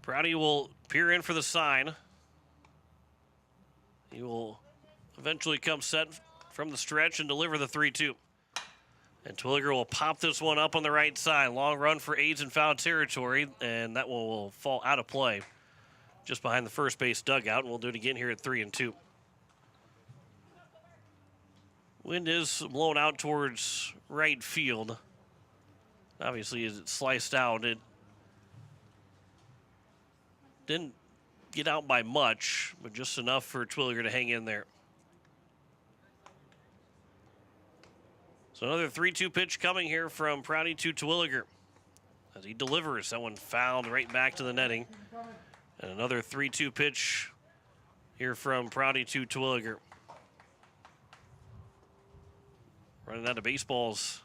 Prouty will peer in for the sign. He will eventually come set from the stretch and deliver the 3-2. And Twilliger will pop this one up on the right side. Long run for Aids in foul territory, and that one will fall out of play just behind the first base dugout. And we'll do it again here at 3-2. Wind is blown out towards right field. Obviously, as it sliced out, it didn't get out by much, but just enough for Twilliger to hang in there. So another 3-2 pitch coming here from Prouty to Twilliger. As he delivers, that one fouled right back to the netting. And another 3-2 pitch here from Prouty to Terwilliger. Running out of baseballs.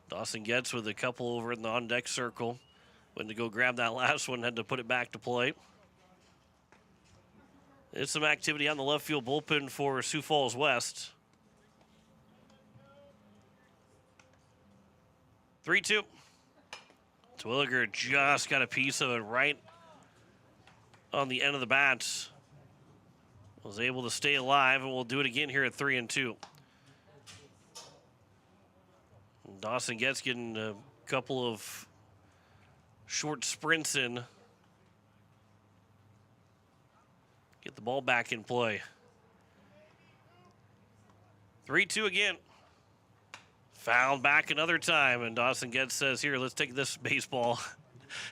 Dawson gets with a couple over in the on-deck circle. Went to go grab that last one, had to put it back to play. There's some activity on the left field bullpen for Sioux Falls West. 3-2. Terwilliger just got a piece of it right on the end of the bat. Was able to stay alive, and we'll do it again here at 3-2. Dawson gets getting a couple of short sprints in. Get the ball back in play. 3-2 again. Fouled back another time, and Dawson Getz says, here, let's take this baseball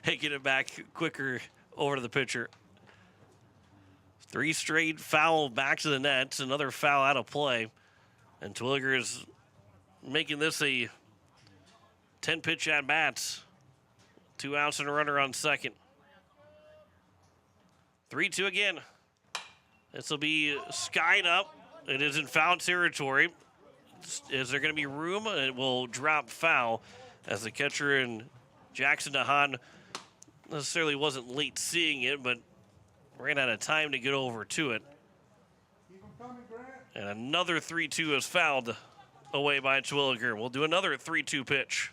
and get it back quicker over to the pitcher. 3 straight foul back to the net. Another foul out of play. And Terwilliger is making this a 10-pitch at-bats. 2 outs and a runner on second. 3-2 again. This will be skied up. It is in foul territory. Is there going to be room? It will drop foul as the catcher and Jackson DeHaan necessarily wasn't late seeing it, but ran out of time to get over to it. And another 3-2 is fouled away by Terwilliger. We'll do another 3-2 pitch.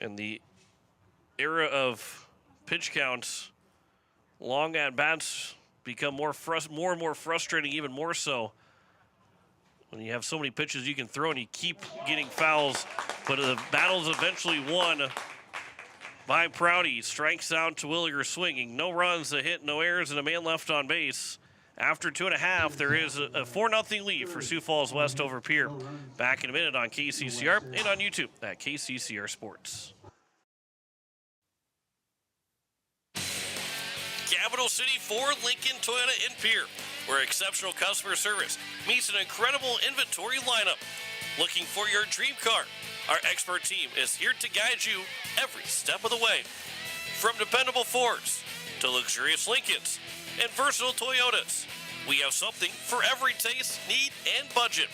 In the era of pitch counts, long at-bats become more and more frustrating, even more so when you have so many pitches you can throw and you keep getting fouls. But the battle's eventually won by Prouty. Strikes out Terwilliger swinging. No runs, a hit, no errors, and a man left on base. After 2.5, there is a 4-0 lead for Sioux Falls West over Pierre. Back in a minute on KCCR and on YouTube at KCCR Sports. Capital City Ford, Lincoln, Toyota, and Pierre, where exceptional customer service meets an incredible inventory lineup. Looking for your dream car? Our expert team is here to guide you every step of the way. From dependable Fords to luxurious Lincolns and versatile Toyotas, we have something for every taste, need, and budget.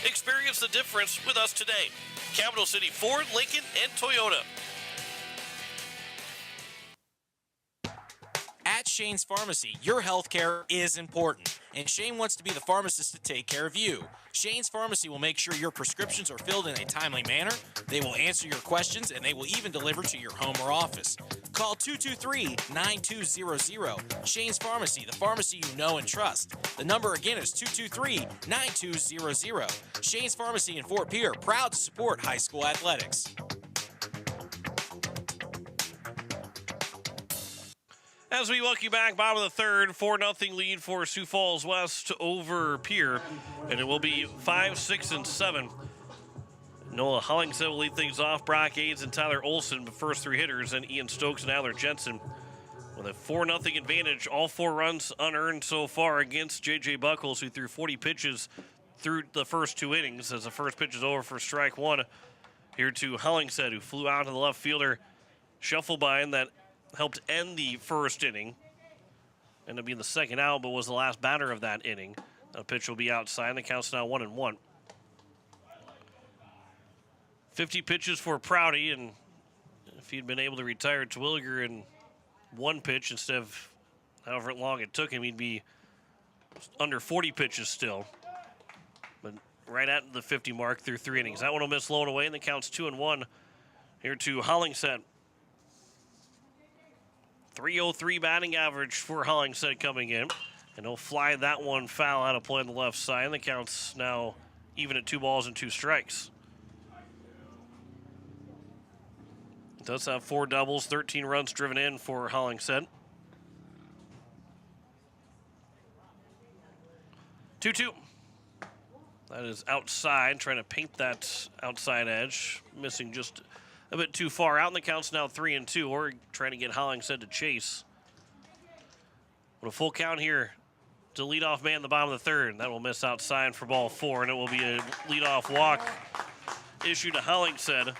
Experience the difference with us today. Capital City Ford, Lincoln, and Toyota. At Shane's Pharmacy, your health care is important, and Shane wants to be the pharmacist to take care of you. Shane's Pharmacy will make sure your prescriptions are filled in a timely manner, they will answer your questions, and they will even deliver to your home or office. Call 223-9200. Shane's Pharmacy, the pharmacy you know and trust. The number again is 223-9200. Shane's Pharmacy in Fort Pierre, proud to support high school athletics. As we welcome you back, bottom of the third, 4-0 lead for Sioux Falls West over Pierre, and it will be 5, 6, and 7. Noah Hollingshead will lead things off. Brock Aids and Tyler Olson, the first 3 hitters, and Ian Stokes and Adler Jensen with a 4-0 advantage. All 4 runs unearned so far against J.J. Buckles, who threw 40 pitches through the first 2 innings as the first pitch is over for strike 1. Here to Hollingshead, who flew out to the left fielder, shuffle by, and that helped end the first inning. Ended up being the second out, but was the last batter of that inning. The pitch will be outside, and the count's now 1-1. 50 pitches for Prouty, and if he'd been able to retire Terwilliger in 1 pitch instead of however long it took him, he'd be under 40 pitches still. But right at the 50 mark through 3 innings. That one will miss low and away, and the count's 2-1. Here to Hollingshead. 303 batting average for Hollingshead coming in. And he'll fly that one foul out of play on the left side. And the count's now even at 2 balls and 2 strikes. It does have 4 doubles, 13 runs driven in for Hollingshead. 2-2. That is outside, trying to paint that outside edge. Missing just a bit too far out, and the count's now 3-2. Or trying to get Hollingshead to chase. With a full count here to leadoff man in the bottom of the third. That will miss outside for ball 4, and it will be a leadoff walk issue to Hollingshead.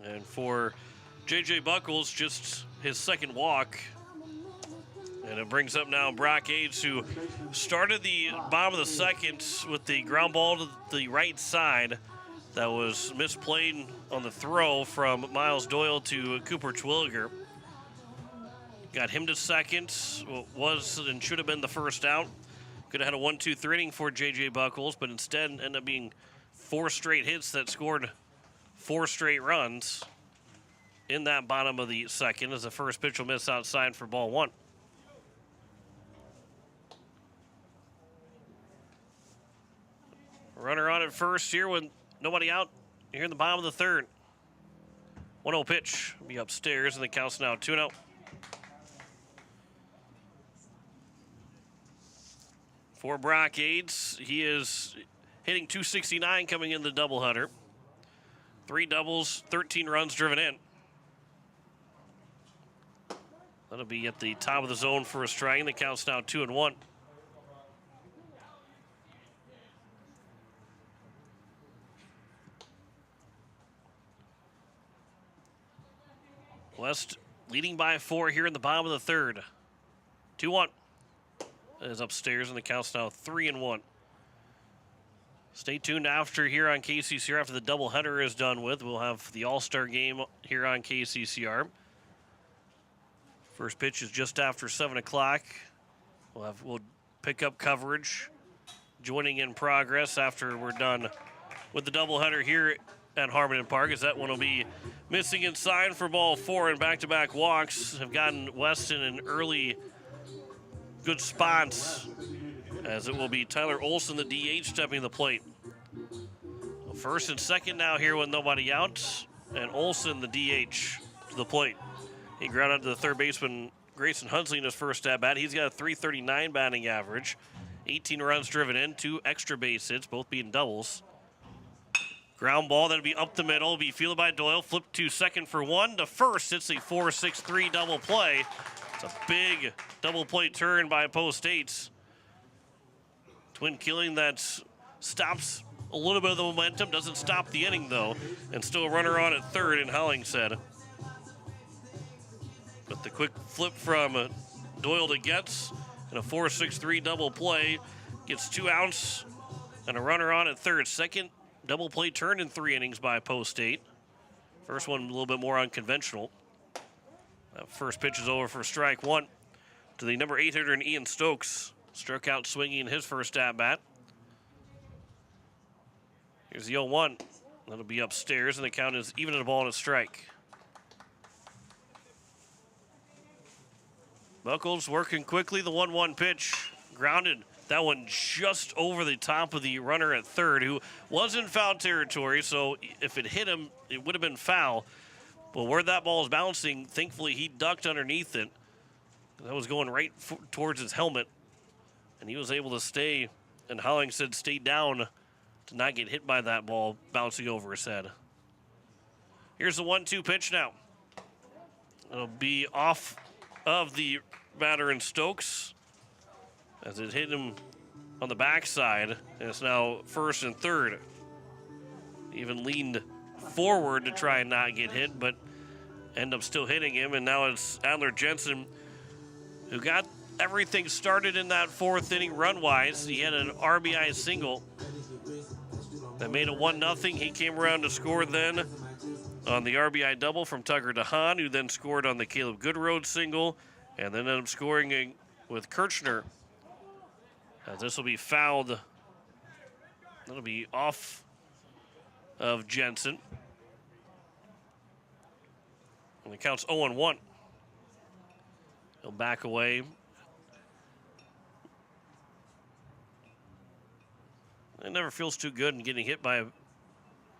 And for J.J. Buckles, just his second walk. And it brings up now Brock Aids, who started the bottom of the second with the ground ball to the right side that was misplayed on the throw from Miles Doyle to Cooper Twilliger. Got him to second, was and should have been the first out. Could have had a 1-2-3 inning for J.J. Buckles, but instead ended up being 4 straight hits that scored 4 straight runs in that bottom of the second as the first pitch will miss outside for ball 1. Runner on at first here with nobody out here in the bottom of the third. 1-0 pitch will be upstairs, and the count's now 2-0. For Brock Aids, he is hitting .269 coming in the doubleheader. 3 doubles, 13 runs driven in. That'll be at the top of the zone for a strike, and the count's now 2-1. West leading by 4 here in the bottom of the third. 2-1. That is upstairs, and the count's now 3-1. Stay tuned after here on KCCR. After the doubleheader is done with, we'll have the All-Star game here on KCCR. First pitch is just after 7 o'clock. We'll pick up coverage. Joining in progress after we're done with the doubleheader here at Harmon Park, as that one will be missing inside for ball 4, and back-to-back walks have gotten Weston an early good spots, as it will be Tyler Olson, the DH, stepping to the plate. First and second now here with nobody out, and Olson, the DH, to the plate. He grounded to the third baseman Grayson Hunsley in his first at-bat. He's got a .339 batting average, 18 runs driven in, 2 extra base hits, both being doubles. Ground ball, that'll be up the middle, be fielded by Doyle, flipped to second for 1. To first, it's a 4-6-3 double play. It's a big double play turn by Post States. Twin killing that stops a little bit of the momentum, doesn't stop the inning though, and still a runner on at third in Hollingshead. But the quick flip from Doyle to Getz and a 4-6-3 double play gets 2 outs and a runner on at third. Second double play turn in 3 innings by Post State. First one a little bit more unconventional. That first pitch is over for strike 1 to the number 8 hitter, Ian Stokes. Struck out swinging in his first at-bat. Here's the 0-1. That'll be upstairs, and the count is even at a ball and a strike. Buckles working quickly. The 1-1 pitch grounded. That one just over the top of the runner at third, who was in foul territory, so if it hit him, it would have been foul. But where that ball is bouncing, thankfully he ducked underneath it. That was going right towards his helmet, and he was able to stay, and Hollingshead stayed down to not get hit by that ball bouncing over his head. Here's the 1-2 pitch now. It'll be off of the batter in Stokes as it hit him on the backside, and it's now first and third. Even leaned forward to try and not get hit, but end up still hitting him, and now it's Adler Jensen, who got everything started in that 4th inning run-wise. He had an RBI single that made it 1-0. He came around to score then on the RBI double from Tucker DeHaan, who then scored on the Caleb Goodroad single, and then ended up scoring with Kirchner. This will be fouled. That'll be off of Jensen. And the count's 0-1. He'll back away. It never feels too good in getting hit by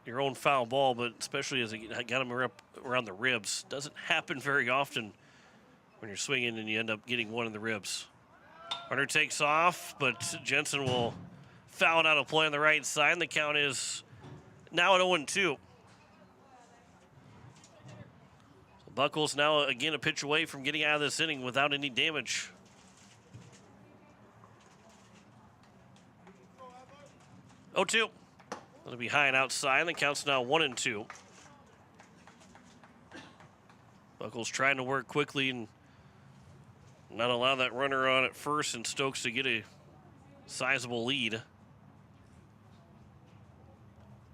your own foul ball, but especially as it got him up around the ribs. Doesn't happen very often when you're swinging and you end up getting one in the ribs. Runner takes off, but Jensen will foul it out of play on the right side, and the count is now at 0-2. Buckles now again a pitch away from getting out of this inning without any damage. Oh, 2. That'll be high and outside, and the count's now 1-2. Buckles trying to work quickly and Not allow that runner on at first and Stokes to get a sizable lead.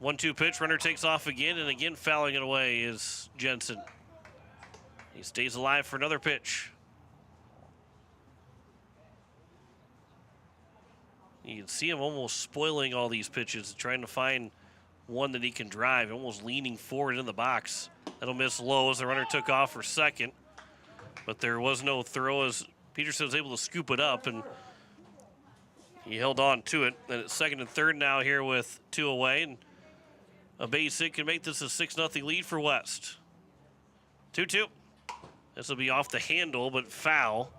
1-2 pitch, runner takes off again, and again fouling it away is Jensen. He stays alive for another pitch. You can see him almost spoiling all these pitches, trying to find one that he can drive, almost leaning forward in the box. That'll miss low as the runner took off for second, but there was no throw as Peterson was able to scoop it up, and he held on to it. And it's second and third now here with 2 away, and a base hit can make this a 6-0 lead for West. 2-2. This will be off the handle, but foul.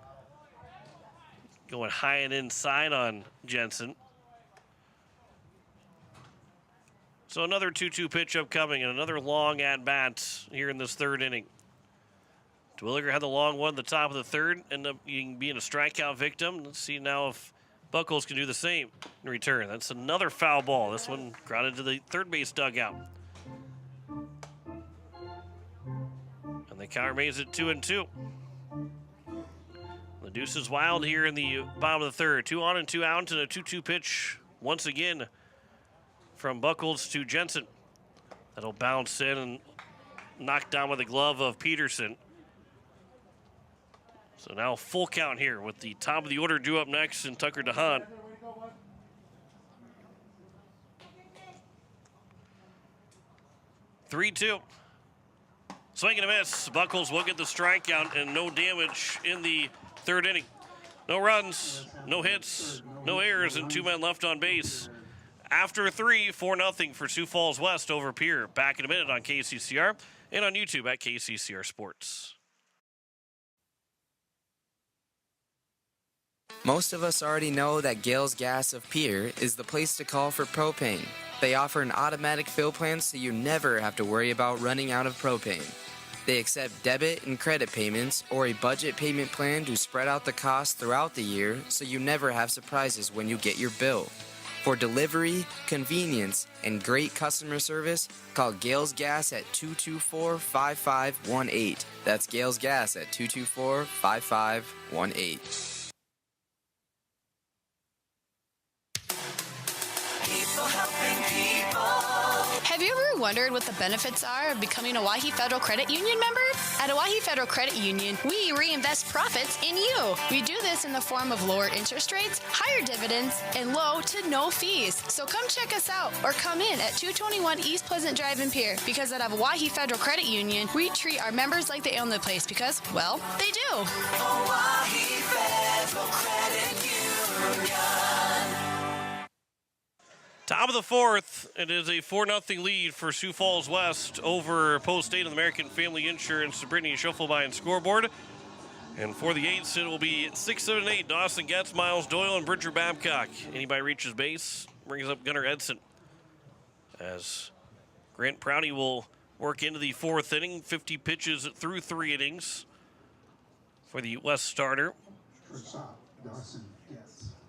Going high and inside on Jensen. So another 2-2 pitch upcoming and another long at-bat here in this third inning. Twilliger had the long one at the top of the third, ended up being a strikeout victim. Let's see now if Buckles can do the same in return. That's another foul ball. This one grounded to the third base dugout. And the count remains at 2-2. The deuce is wild here in the bottom of the third. 2 on and 2 out, and a 2-2 pitch once again from Buckles to Jensen. That'll bounce in and knock down with the glove of Peterson. So now full count here with the top of the order due up next and Tucker DeHaan. Three-2. Swing and a miss. Buckles will get the strikeout and no damage in the third inning. No runs, no hits, no errors, and 2 men left on base. After 3, 4-0 for Sioux Falls West over Pierre. Back in a minute on KCCR and on YouTube at KCCR Sports. Most of us already know that Gales Gas of Pierre is the place to call for propane. They offer an automatic fill plan so you never have to worry about running out of propane. They accept debit and credit payments or a budget payment plan to spread out the cost throughout the year so you never have surprises when you get your bill. For delivery, convenience, and great customer service, call Gales Gas at 224-5518. That's Gales Gas at 224-5518. Have you ever wondered what the benefits are of becoming a Owyhee Federal Credit Union member? At Owyhee Federal Credit Union, we reinvest profits in you. We do this in the form of lower interest rates, higher dividends, and low to no fees. So come check us out or come in at 221 East Pleasant Drive in Pierre, because at Owyhee Federal Credit Union, we treat our members like they own the place because, well, they do. Owyhee Federal Credit Union. Top of the fourth, it is a 4-0 lead for Sioux Falls West over Post 8 of American Family Insurance. Brittany Schuffelbein scoreboard. And for the eights, it will be 6, 7, 8. Dawson Getz, Miles Doyle, and Bridger Babcock. Anybody reaches base, brings up Gunnar Edson. As Grant Prouty will work into the fourth inning, 50 pitches through 3 innings for the West starter.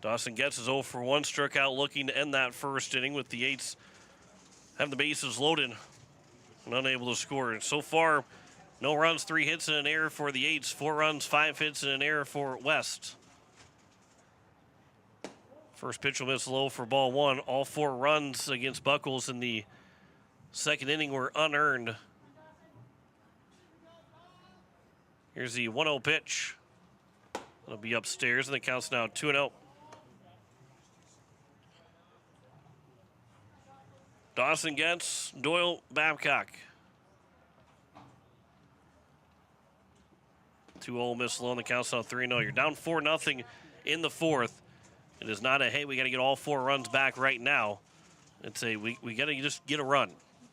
Dawson Getz is 0 for 1, struck out looking to end that first inning with the eights have the bases loaded and unable to score. And so far, no runs, 3 hits, and an error for the eights. 4 runs, 5 hits, and an error for West. First pitch will miss low for ball 1. All 4 runs against Buckles in the second inning were unearned. Here's the 1-0 pitch. It'll be upstairs, and the count's now 2-0. Dawson Getz, Doyle, Babcock. 2-0 miss low, and the count's now 3-0. You're down 4-0 in the fourth. It is not a, hey, we got to get all 4 runs back right now. It's a, we got to just get a run.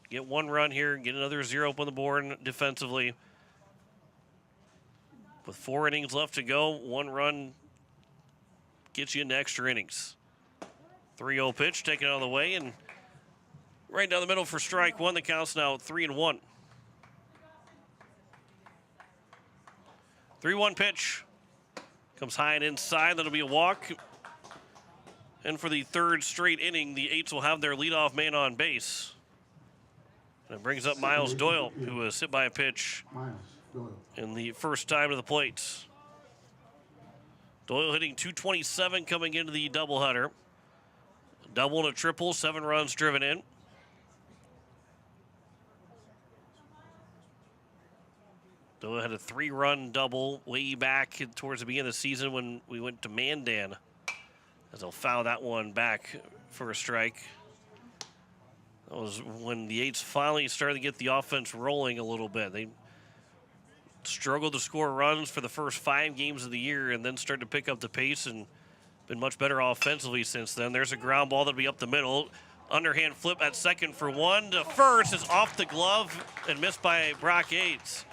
Get 1 run here, get another 0 up on the board defensively. With 4 innings left to go, 1 run gets you into extra innings. 3-0 pitch taken out of the way, and right down the middle for strike 1. The count's now 3-1. 3-1 pitch. Comes high and inside. That'll be a walk. And for the third straight inning, the eights will have their leadoff man on base. And it brings up Miles Doyle, who was hit by a pitch in the first time to the plate. Doyle hitting .227 coming into the doubleheader. Double and a triple, 7 runs driven in. Doyle had a 3-run double way back towards the beginning of the season when we went to Mandan, as they'll foul that one back for a strike. That was when the Eights finally started to get the offense rolling a little bit. They struggled to score runs for the first 5 games of the year and then started to pick up the pace and been much better offensively since then. There's a ground ball that'll be up the middle. Underhand flip at second for 1 to first is off the glove and missed by Brock Yates.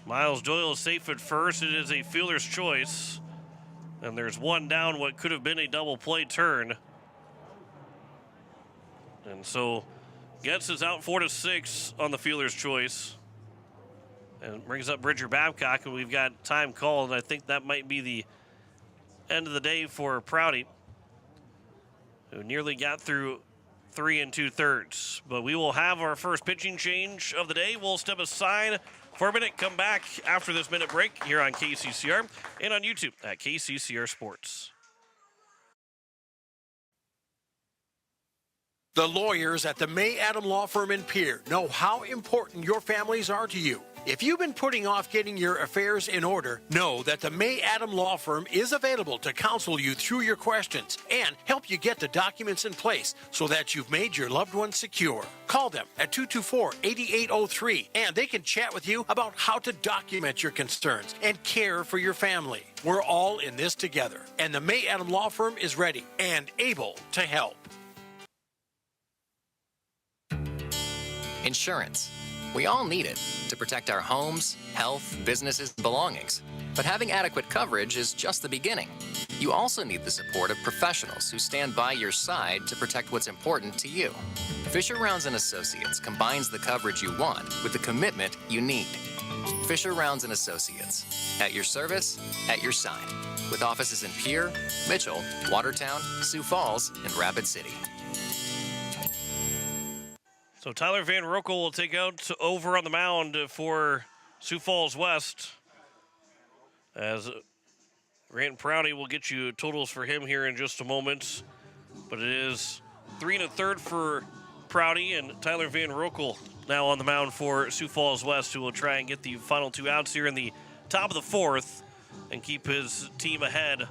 Miles Doyle is safe at first. It is a fielder's choice. And there's 1 down, what could have been a double play turn. And so Getz is out 4-6 on the fielder's choice. And brings up Bridger Babcock, and we've got time called. And I think that might be the end of the day for Prouty, who nearly got through 3 2/3. But we will have our first pitching change of the day. We'll step aside for a minute, come back after this minute break here on KCCR and on YouTube at KCCR Sports. The lawyers at the May Adam Law Firm in Pierre know how important your families are to you. If you've been putting off getting your affairs in order, know that the May Adam Law Firm is available to counsel you through your questions and help you get the documents in place so that you've made your loved ones secure. Call them at 224-8803 and they can chat with you about how to document your concerns and care for your family. We're all in this together, and the May Adam Law Firm is ready and able to help. Insurance. We all need it to protect our homes, health, businesses, and belongings. But having adequate coverage is just the beginning. You also need the support of professionals who stand by your side to protect what's important to you. Fisher Rounds & Associates combines the coverage you want with the commitment you need. Fisher Rounds & Associates. At your service, at your side. With offices in Pierre, Mitchell, Watertown, Sioux Falls, and Rapid City. So Tyler Van Roekel will take out over on the mound for Sioux Falls West, as Grant Prouty will get you totals for him here in just a moment. But it is 3 1/3 for Prouty, and Tyler Van Roekel now on the mound for Sioux Falls West, who will try and get the final 2 outs here in the top of the 4th and keep his team ahead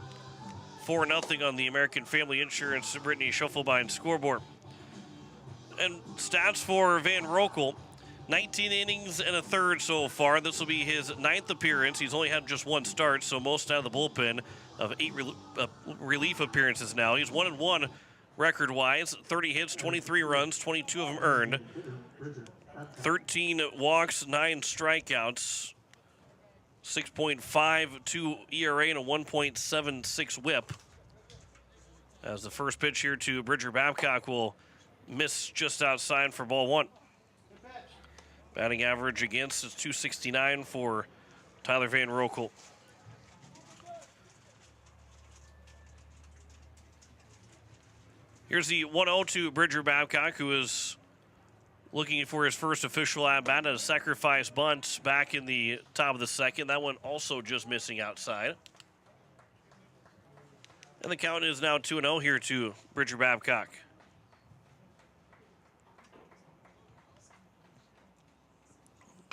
4-0 on the American Family Insurance Brittany Schuffelbein scoreboard. And stats for Van Roekel, 19 innings and a third so far. This will be his 9th appearance. He's only had just 1 start, so most out of the bullpen of 8 relief appearances now. He's 1-1 record-wise, 30 hits, 23 runs, 22 of them earned, 13 walks, 9 strikeouts, 6.52 ERA, and a 1.76 whip. As the first pitch here to Bridger Babcock will miss just outside for ball 1. Batting average against is .269 for Tyler Van Roekel. Here's the 1-0 to Bridger Babcock, who is looking for his first official at-bat at a sacrifice bunt back in the top of the 2nd. That one also just missing outside. And the count is now 2-0 here to Bridger Babcock.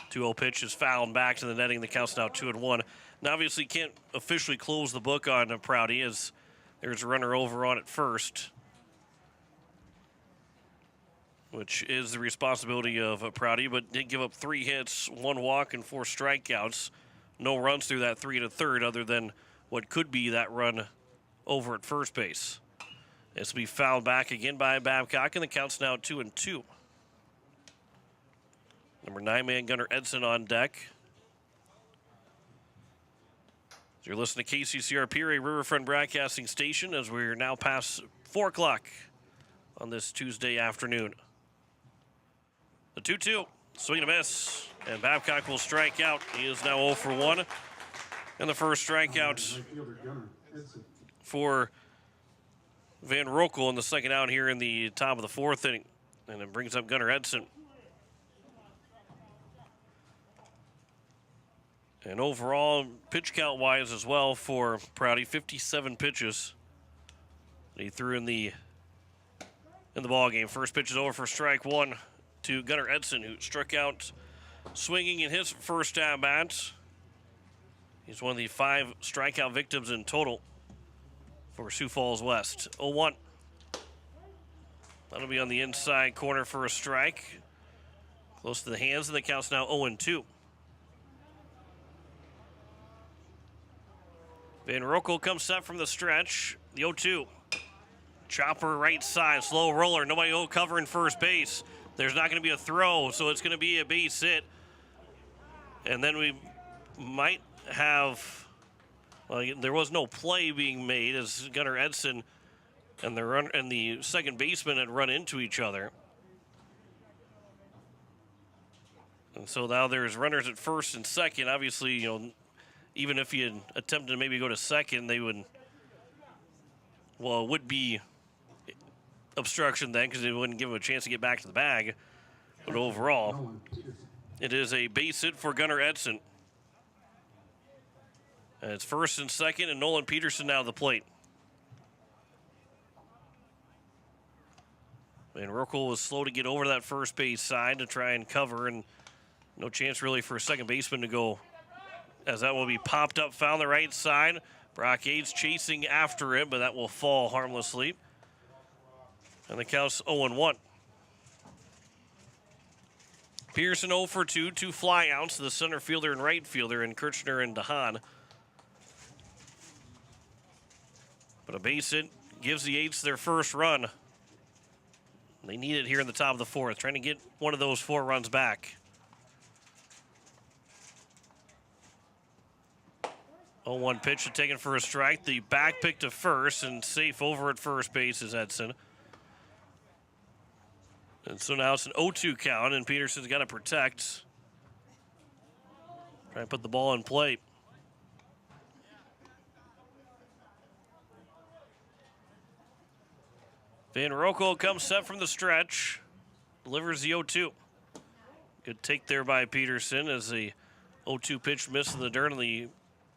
2-0 pitch is fouled back to the netting. The count's now 2-1. Now, obviously, can't officially close the book on Prouty, as there's a runner over on at first, which is the responsibility of Prouty, but did give up 3 hits, 1 walk, and 4 strikeouts. No runs through that 3 1/3 other than what could be that run over at first base. This will be fouled back again by Babcock, and the count's now 2-2. Number 9-man gunner Edson on deck. You're listening to KCCR Pierre Riverfront Broadcasting Station as we're now past 4 o'clock on this Tuesday afternoon. The 2-2, swing and a miss, and Babcock will strike out. He is now 0 for 1. And the first strikeout for Van Roekel in the 2nd out here in the top of the 4th inning. And it brings up Gunnar Edson. And overall, pitch count wise as well for Prouty, 57 pitches that he threw in the ball game. First pitch is over for strike one to Gunnar Edson, who struck out swinging in his first at bat. He's one of the 5 strikeout victims in total for Sioux Falls West. 0-1. That'll be on the inside corner for a strike. Close to the hands, and the count's now 0-2. Van Roekel comes set from the stretch. The 0-2. Chopper right side, slow roller. Nobody covering first base. There's not going to be a throw, so it's going to be a base hit. And then we might have, well, there was no play being made as Gunnar Edson and the second baseman had run into each other. And so now there's runners at first and second. Obviously, even if you had attempted to maybe go to second, they would, well, it would be obstruction then because they wouldn't give him a chance to get back to the bag. But overall, it is a base hit for Gunnar Edson. And it's first and second, and Nolan Peterson now at the plate. Van Roekel was slow to get over that first base side to try and cover, and no chance really for a second baseman to go, as that will be popped up, found the right side. Brock Aids chasing after it, but that will fall harmlessly. And the count's 0-1. Pearson 0 for 2, 2 fly outs to the center fielder and right fielder in Kirchner and DeHaan. But a base hit gives the Aids their first run. They need it here in the top of the fourth, trying to get one of those 4 runs back. 0-1 pitch taken for a strike. The back pick to first, and safe over at first base is Edson. And so now it's an 0-2 count, and Peterson's got to protect. Try and put the ball in play. Van Roekel comes set from the stretch. Delivers the 0-2. Good take there by Peterson as the 0-2 pitch missed in the dirt on the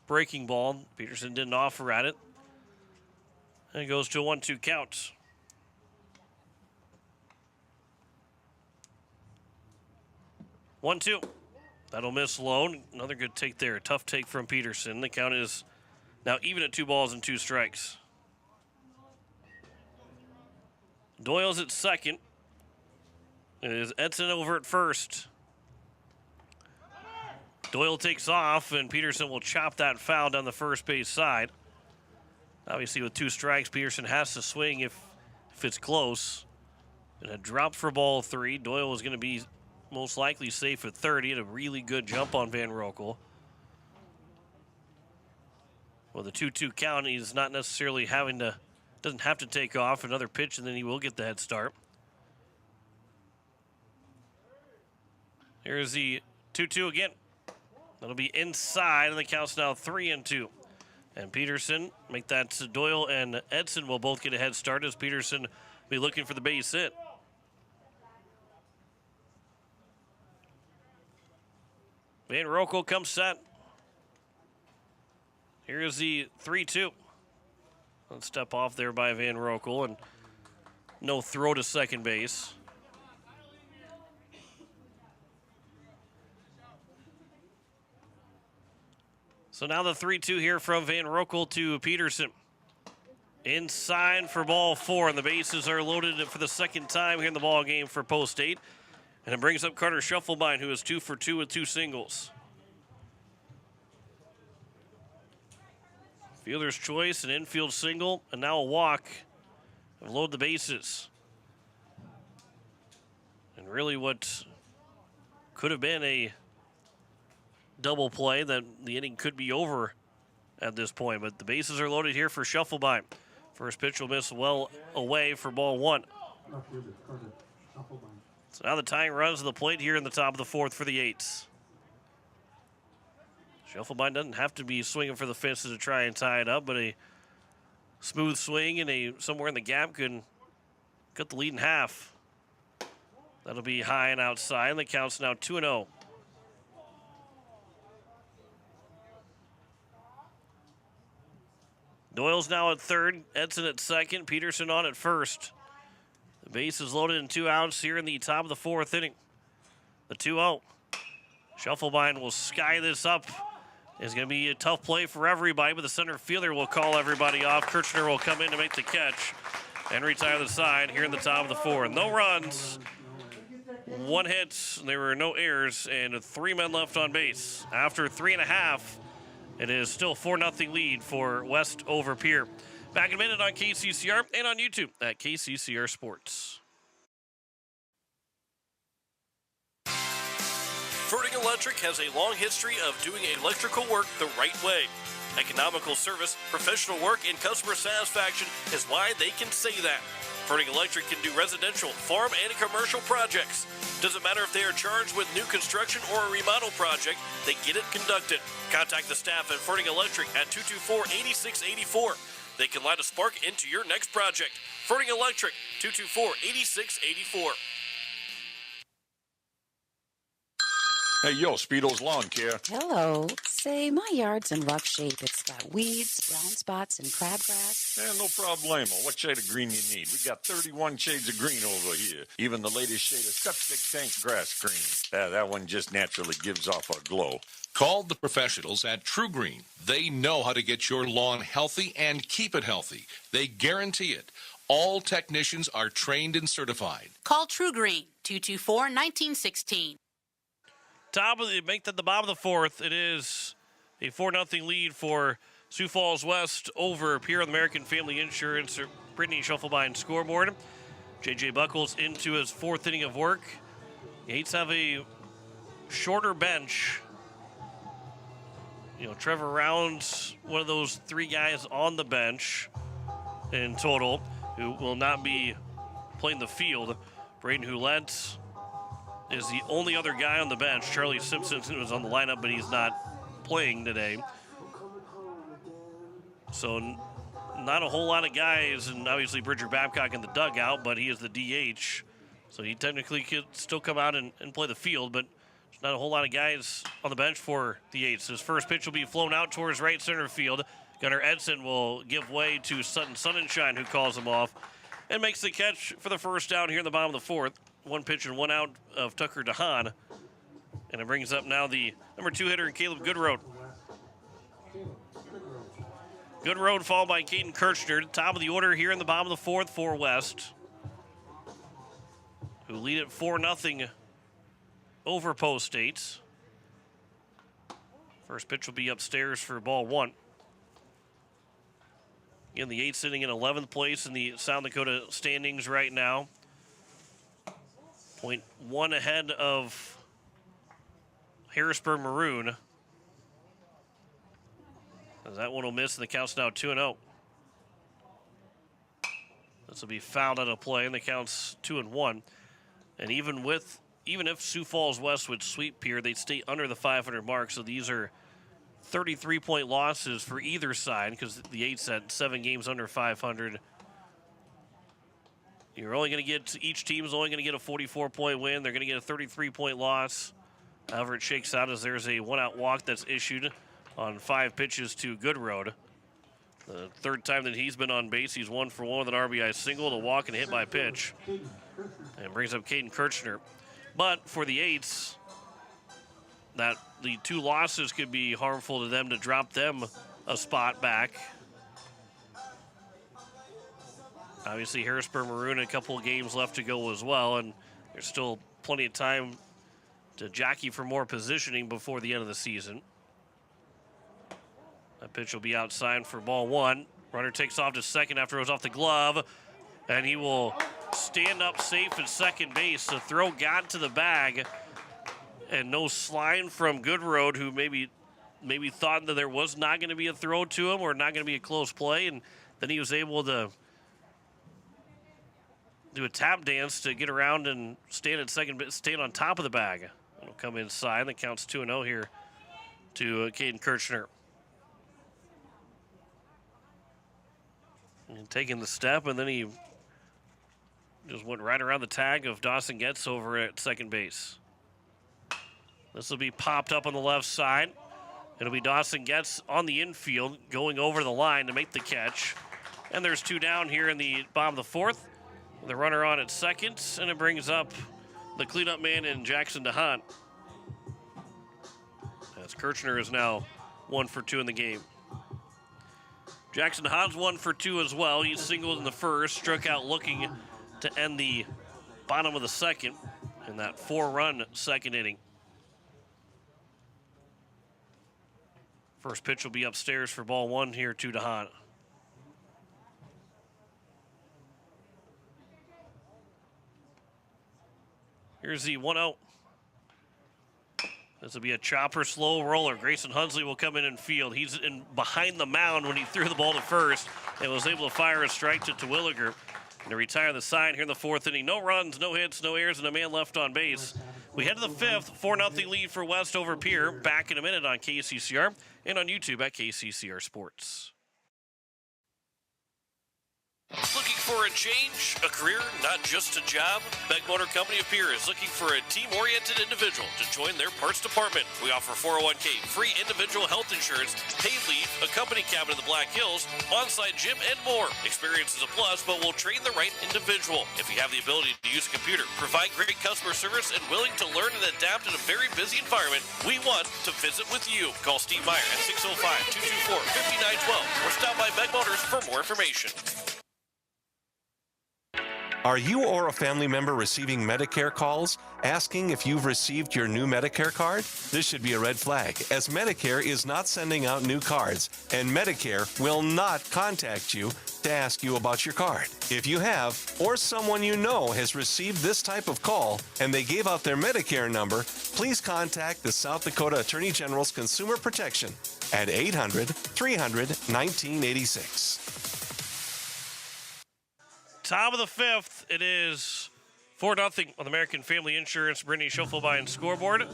breaking ball. Peterson didn't offer at it. And it goes to a 1-2 count. One, two. That'll miss low. Another good take there. Tough take from Peterson. The count is now even at 2 balls and 2 strikes. Doyle's at second. It is Edson over at first. Doyle takes off, and Peterson will chop that foul down the first base side. Obviously, with 2 strikes, Peterson has to swing if it's close. And a drop for ball 3. Doyle was going to be most likely safe at third. He had a really good jump on Van Roekel. Well, the 2-2 count, he's not necessarily doesn't have to take off another pitch, and then he will get the head start. Here's the 2-2 again. That'll be inside, and the count's now 3-2. And Peterson, make that Doyle and Edson will both get a head start as Peterson be looking for the base hit. Van Roekel comes set. Here's the 3-2. Let's step off there by Van Roekel, and no throw to second base. So now the 3-2 here from Van Roekel to Peterson. Inside for ball 4, and the bases are loaded for the second time here in the ball game for post 8. And it brings up Carter Schuffelbein, who is 2 for 2 with 2 singles. Fielder's choice, an infield single, and now a walk. And load the bases. And really what could have been a double play, that the inning could be over at this point. But the bases are loaded here for Schuffelbein. First pitch will miss well away for ball 1. So now the tying runs to the plate here in the top of the 4th for the Eights. Schuffelbein doesn't have to be swinging for the fences to try and tie it up, but a smooth swing and somewhere in the gap could cut the lead in half. That'll be high and outside, and the count's now 2-0. Doyle's now at third, Edson at second, Peterson on at first. The base is loaded in 2 outs here in the top of the 4th inning. The 2-0. Shufflebind will sky this up. It's going to be a tough play for everybody, but the center fielder will call everybody off. Kirchner will come in to make the catch and retire the side here in the top of the 4th. No runs, 1 hit, there were no errors, and 3 men left on base. After 3.5, it is still 4-0 lead for West over Pierre. Back in a minute on KCCR and on YouTube at KCCR Sports. Ferding Electric has a long history of doing electrical work the right way. Economical service, professional work, and customer satisfaction is why they can say that. Ferding Electric can do residential, farm, and commercial projects. Doesn't matter if they are charged with new construction or a remodel project, they get it conducted. Contact the staff at Ferding Electric at 224-8684. They can light a spark into your next project. Ferding Electric, 224-8684. Hey, yo, Speedo's Lawn Care. Hello. Say, my yard's in rough shape. It's got weeds, brown spots, and crabgrass. Yeah, no problemo. What shade of green you need? We got 31 shades of green over here. Even the latest shade of septic tank grass green. That one just naturally gives off a glow. Call the professionals at True Green. They know how to get your lawn healthy and keep it healthy. They guarantee it. All technicians are trained and certified. Call True Green, 224-1916. Make that the bottom of the 4th. It is a 4-0 lead for Sioux Falls West over Pierre American Family Insurance. Brittany Shufflebind scoreboard. J.J. Buckles into his 4th inning of work. The Eights have a shorter bench. You know, Trevor Rounds, one of those 3 guys on the bench in total, who will not be playing the field. Braden Houlette is the only other guy on the bench. Charlie Simpson was on the lineup, but he's not playing today. So not a whole lot of guys, and obviously Bridger Babcock in the dugout, but he is the DH. So he technically could still come out and play the field, but there's not a whole lot of guys on the bench for the Eights. His first pitch will be flown out towards right center field. Gunnar Edson will give way to Sutton Sonnenschein, who calls him off and makes the catch for the first down here in the bottom of the 4th. 1 pitch and 1 out of Tucker DeHaan. And it brings up now the number 2 hitter, Caleb Goodroad. Goodroad followed by Caden Kirchner. Top of the order here in the bottom of the 4th for West, who lead at 4-0 over Post State. First pitch will be upstairs for ball 1. Again, the 8th sitting in 11th place in the South Dakota standings right now. 0.1 ahead of Harrisburg Maroon. As that one will miss, and the count's now 2-0. This will be fouled out of play, and the count's 2-1. And even if Sioux Falls West would sweep Pierre, they'd stay under the 500 mark. So these are 33-point losses for either side, because the Eights at 7 games under 500. You're only going to get, each team's only going to get a 44-point win. They're going to get a 33-point loss. However it shakes out, as there's a 1-out walk that's issued on 5 pitches to Goodroad. The 3rd time that he's been on base, he's 1 for 1 with an RBI single, a walk, and a hit by pitch. And brings up Caden Kirchner. But for the Eights, that the 2 losses could be harmful to them, to drop them a spot back. Obviously, Harrisburg Maroon, a couple of games left to go as well, and there's still plenty of time to jockey for more positioning before the end of the season. That pitch will be outside for ball 1. Runner takes off to second after it was off the glove, and he will stand up safe at second base. The throw got to the bag, and no slide from Goodroad, who maybe thought that there was not going to be a throw to him or not going to be a close play, and then he was able to do a tap dance to get around and stand at second, stand on top of the bag. It'll come inside. The count's 2-0 here to Caden Kirchner. And taking the step, and then he just went right around the tag of Dawson Getz over at second base. This will be popped up on the left side, It'll be Dawson Getz on the infield, going over the line to make the catch. And there's 2 down here in the bottom of the 4th. The runner on at second, and it brings up the cleanup man in Jackson DeHaan. As Kirchner is now 1 for 2 in the game. Jackson DeHaan's 1 for 2 as well. He singled in the first, struck out looking to end the bottom of the second in that 4-run second inning. First pitch will be upstairs for ball 1 here to DeHaan. Here's the 1-0. This will be a chopper, slow roller. Grayson Hunsley will come in and field. He's in behind the mound when he threw the ball to first and was able to fire a strike to Terwilliger and to retire the side here in the 4th inning. No runs, no hits, no errors, and a man left on base. We head to the 5th, 4-0 lead for West over Pierre. Back in a minute on KCCR and on YouTube at KCCR Sports. Looking for a change, a career, not just a job? Beck Motor Company of Pierre is looking for a team-oriented individual to join their parts department. We offer 401k, free individual health insurance, paid leave, a company cabin in the Black Hills, on-site gym, and more. Experience is a plus, but we'll train the right individual. If you have the ability to use a computer, provide great customer service, and willing to learn and adapt in a very busy environment, we want to visit with you. Call Steve Meyer at 605-224-5912 or stop by Beck Motors for more information. Are you or a family member receiving Medicare calls asking if you've received your new Medicare card? This should be a red flag, as Medicare is not sending out new cards, and Medicare will not contact you to ask you about your card. If you have, or someone you know has received this type of call and they gave out their Medicare number, please contact the South Dakota Attorney General's Consumer Protection at 800-300-1986. Top of the 5th, it is 4-0 on American Family Insurance. Brittany Schoffelbein scoreboard,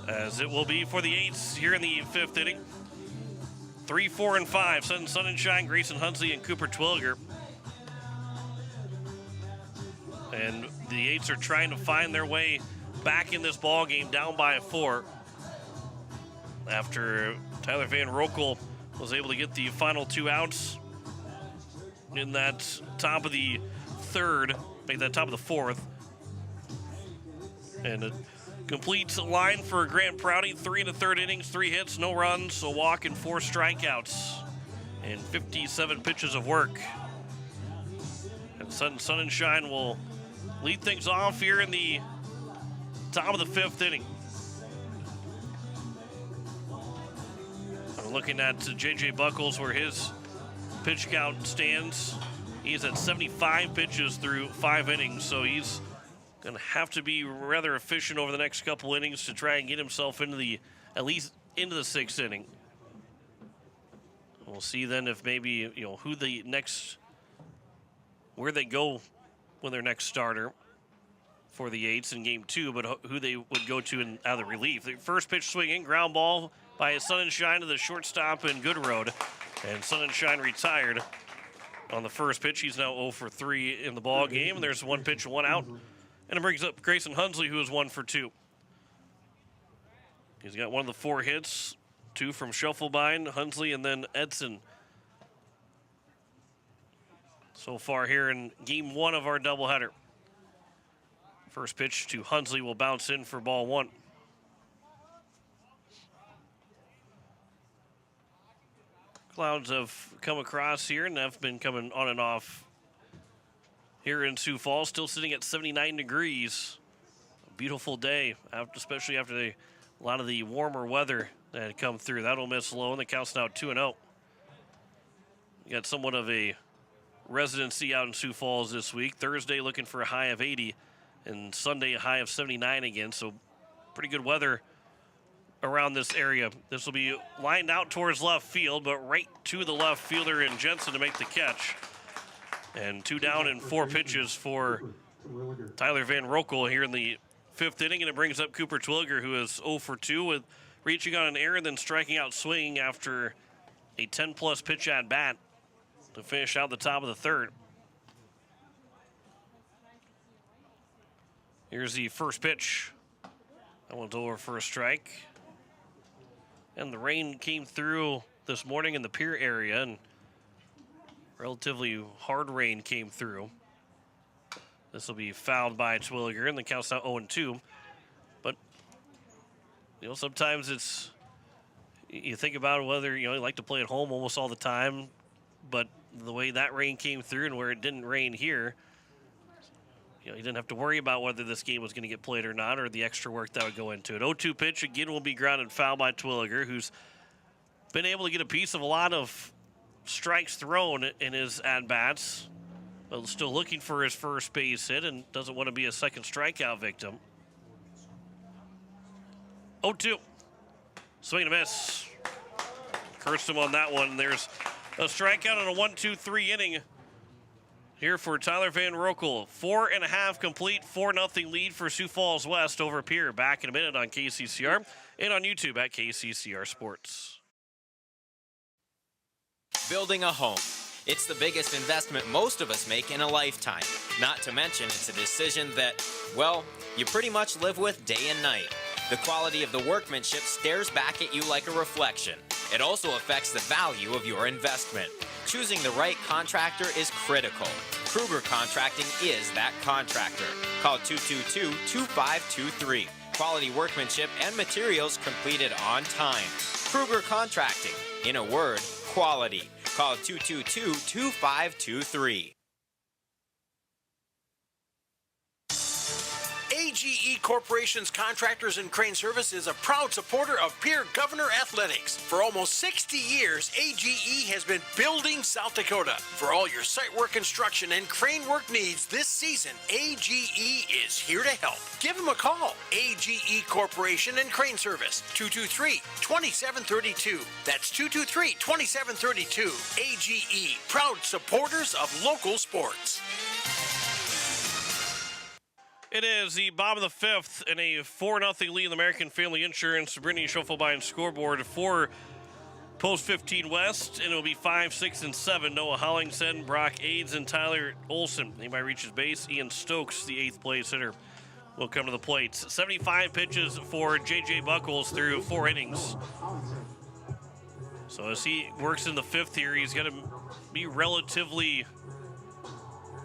as it will be for the 8s here in the 5th inning. 3, 4, and 5. Sun and Shine, Grayson Hunsley, and Cooper Twilliger. And the 8s are trying to find their way back in this ball game, down by 4. After Tyler Van Rokel was able to get the final 2 outs in that top of the 3rd, make that top of the 4th. And a complete line for Grant Prouty, 3 in the 3rd innings, 3 hits, no runs, a walk, and 4 strikeouts, and 57 pitches of work. And Sun and Shine will lead things off here in the top of the 5th inning. I'm looking at J.J. Buckles, where his pitch count stands. He's at 75 pitches through 5 innings, so he's going to have to be rather efficient over the next couple innings to try and get himself into at least into the 6th inning. We'll see then if maybe, where they go with their next starter for the 8s in game 2, but who they would go to in out of the relief. The first pitch swinging, ground ball by Sun and Shine to the shortstop in Good Road. And Sun and Shine retired on the first pitch. He's now 0 for 3 in the ball game. There's 1 pitch, 1 out. And it brings up Grayson Hunsley, who is 1 for 2. He's got one of the 4 hits, 2 from Schoffelbein, Hunsley, and then Edson. So far here in game 1 of our doubleheader. First pitch to Hunsley will bounce in for ball 1. Clouds have come across here and have been coming on and off here in Sioux Falls, still sitting at 79 degrees. A beautiful day, especially after a lot of the warmer weather that had come through. That'll miss low, and the count's now 2-0. You got somewhat of a residency out in Sioux Falls this week. Thursday looking for a high of 80, and Sunday a high of 79 again, so pretty good weather around this area. This will be lined out towards left field, but right to the left fielder in Jensen to make the catch. And 2 down and 4 pitches for Tyler Van Rokel here in the 5th inning, and it brings up Cooper Twilliger, who is 0 for 2 with reaching on an error, then striking out swinging after a 10-plus pitch at bat to finish out the top of the 3rd. Here's the first pitch. That one's over for a strike. And the rain came through this morning in the Pierre area, and relatively hard rain came through. This will be fouled by Twilliger, and the count's now 0-2. But, sometimes it's, you think about whether, you like to play at home almost all the time, but the way that rain came through and where it didn't rain here, you didn't have to worry about whether this game was going to get played or not, or the extra work that would go into it. 0-2 pitch again will be grounded foul by Twilliger, who's been able to get a piece of a lot of strikes thrown in his at-bats, but still looking for his first base hit and doesn't want to be a second strikeout victim. 0-2. Swing and a miss. Cursed him on that one. There's a strikeout in a 1-2-3 inning here for Tyler Van Roekel. 4.5 complete, 4-0 lead for Sioux Falls West over Pierre. Back in a minute on KCCR and on YouTube at KCCR Sports. Building a home. It's the biggest investment most of us make in a lifetime. Not to mention it's a decision that, well, you pretty much live with day and night. The quality of the workmanship stares back at you like a reflection. It also affects the value of your investment. Choosing the right contractor is critical. Kruger Contracting is that contractor. Call 222-2523. Quality workmanship and materials completed on time. Kruger Contracting. In a word, quality. Call 222-2523. AGE Corporation's Contractors and Crane Service is a proud supporter of Pierre Governor Athletics. For almost 60 years, AGE has been building South Dakota. For all your site work construction and crane work needs this season, AGE is here to help. Give them a call. AGE Corporation and Crane Service, 223-2732. That's 223-2732. AGE, proud supporters of local sports. It is the bottom of the fifth in a 4-0 lead in American Family Insurance. Brittany Schoffelbein scoreboard for Post 15 West, and it will be 5, 6, and 7. Noah Hollingshead, Brock Aids, and Tyler Olson. He might reach his base. Ian Stokes, the 8th place hitter, will come to the plate. 75 pitches for J.J. Buckles through 4 innings. So as he works in the fifth here, he's got to be relatively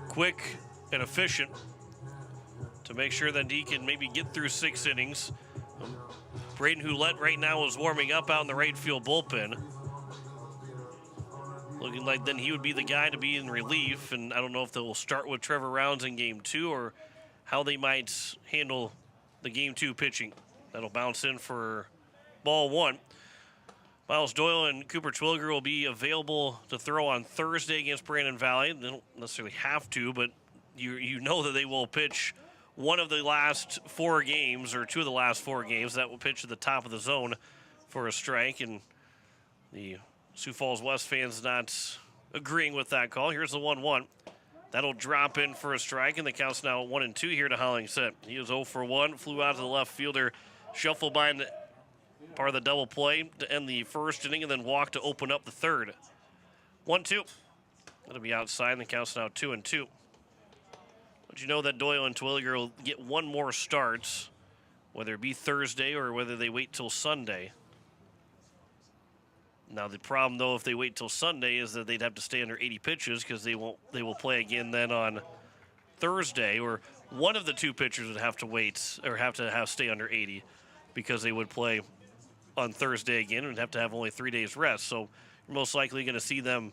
quick and efficient to make sure that he can maybe get through 6 innings. Braden Houlette right now is warming up out in the right field bullpen. Looking like then he would be the guy to be in relief, and I don't know if they'll start with Trevor Rounds in Game 2 or how they might handle the Game 2 pitching. That'll bounce in for ball 1. Miles Doyle and Cooper Twilliger will be available to throw on Thursday against Brandon Valley. They don't necessarily have to, but you know that they will pitch one of the last 4 games, or 2 of the last 4 games. That will pitch at the top of the zone for a strike, and the Sioux Falls West fans not agreeing with that call. Here's the 1-1. That'll drop in for a strike, and the count's now 1-2 here to Hollingshead. He was 0 for 1, flew out to the left fielder. Schoffelbein, part of the double play to end the first inning, and then walk to open up the third. 1-2. That'll be outside, and the count's now 2-2. But you know that Doyle and Twilliger will get one more start, whether it be Thursday or whether they wait till Sunday. Now the problem, though, if they wait till Sunday, is that they'd have to stay under 80 pitches because they will play again then on Thursday, or one of the 2 pitchers would have to wait or have to stay under 80 because they would play on Thursday again and have to have only 3 days rest. So you're most likely going to see them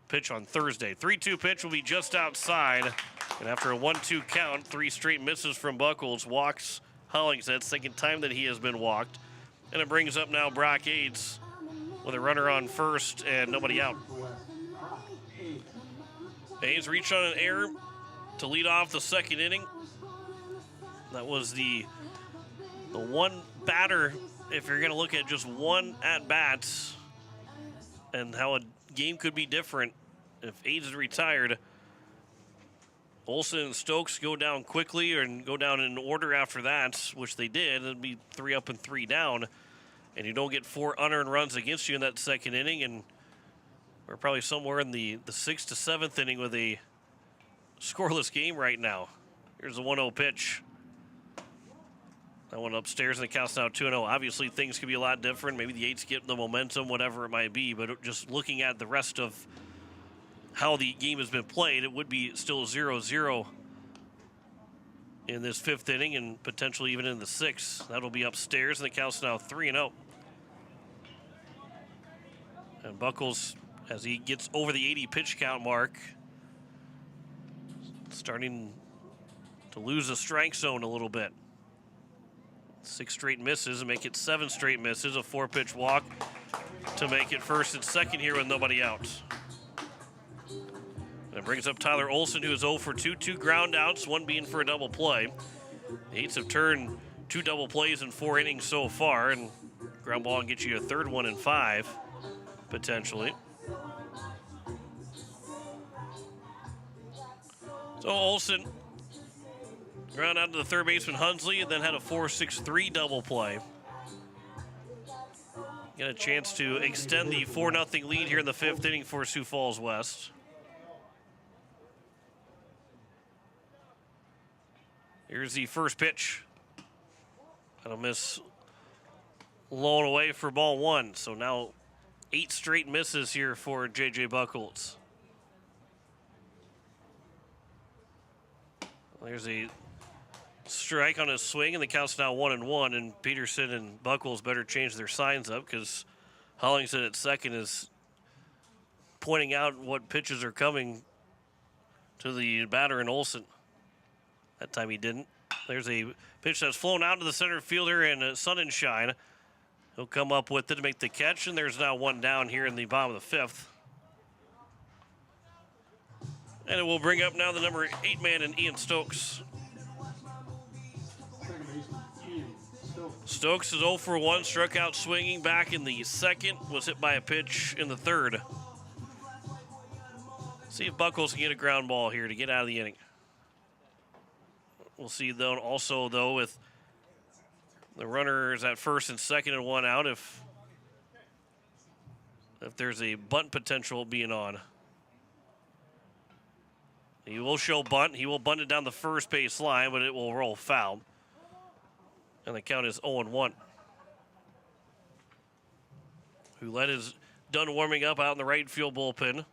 pitch on Thursday. 3-2 pitch will be just outside, and after a 1-2 count, 3 straight misses from Buckles, walks Hollingshead, second time that he has been walked, and it brings up now Brock Aids with a runner on first and nobody out. Aids reached on an error to lead off the second inning. That was the one batter, if you're going to look at just one at-bats and how a game could be different if Aids is retired. Olson and Stokes go down quickly and go down in order after that, which they did. It'd be 3 up and 3 down. And you don't get 4 unearned runs against you in that second inning. And we're probably somewhere in the 6th to 7th inning with a scoreless game right now. Here's the 1-0 pitch. That one upstairs, and the count's now 2-0. Obviously, things could be a lot different. Maybe the 8s get the momentum, whatever it might be. But just looking at the rest of how the game has been played, it would be still 0-0 in this 5th inning and potentially even in the 6th. That'll be upstairs, and the count's now 3-0. And Buckles, as he gets over the 80 pitch count mark, starting to lose the strike zone a little bit. 6 straight misses and make it 7 straight misses. A 4-pitch walk to make it 1st and 2nd here with nobody out. And it brings up Tyler Olson, who is 0 for 2. 2 ground outs, 1 being for a double play. The 8s have turned 2 double plays in 4 innings so far, and ground ball can get you a 3rd one in 5, potentially. So Olson ground out to the 3rd baseman Hunsley, and then had a 4-6-3 double play. Get a chance to extend the 4-0 lead here in the 5th inning for Sioux Falls West. Here's the first pitch. That'll miss low and away for ball 1. So now 8 straight misses here for J.J. Buckles. There's a strike on his swing, and the count's now 1-1. And Peterson and Buckles better change their signs up, because Hollington at second is pointing out what pitches are coming to the batter in Olson. That time he didn't. There's a pitch that's flown out to the center fielder, and Sun and Shine. He'll come up with it to make the catch, and there's now 1 down here in the bottom of the 5th. And it will bring up now the number 8 man in Ian Stokes. Stokes is 0 for 1, struck out swinging back in the 2nd, was hit by a pitch in the 3rd. See if Buckles can get a ground ball here to get out of the inning. We'll see, though, also, though, with the runners at 1st and 2nd and 1 out, if there's a bunt potential being on. He will show bunt. He will bunt it down the first base line, but it will roll foul. And the count is 0-1. Ouellette is done warming up out in the right field bullpen.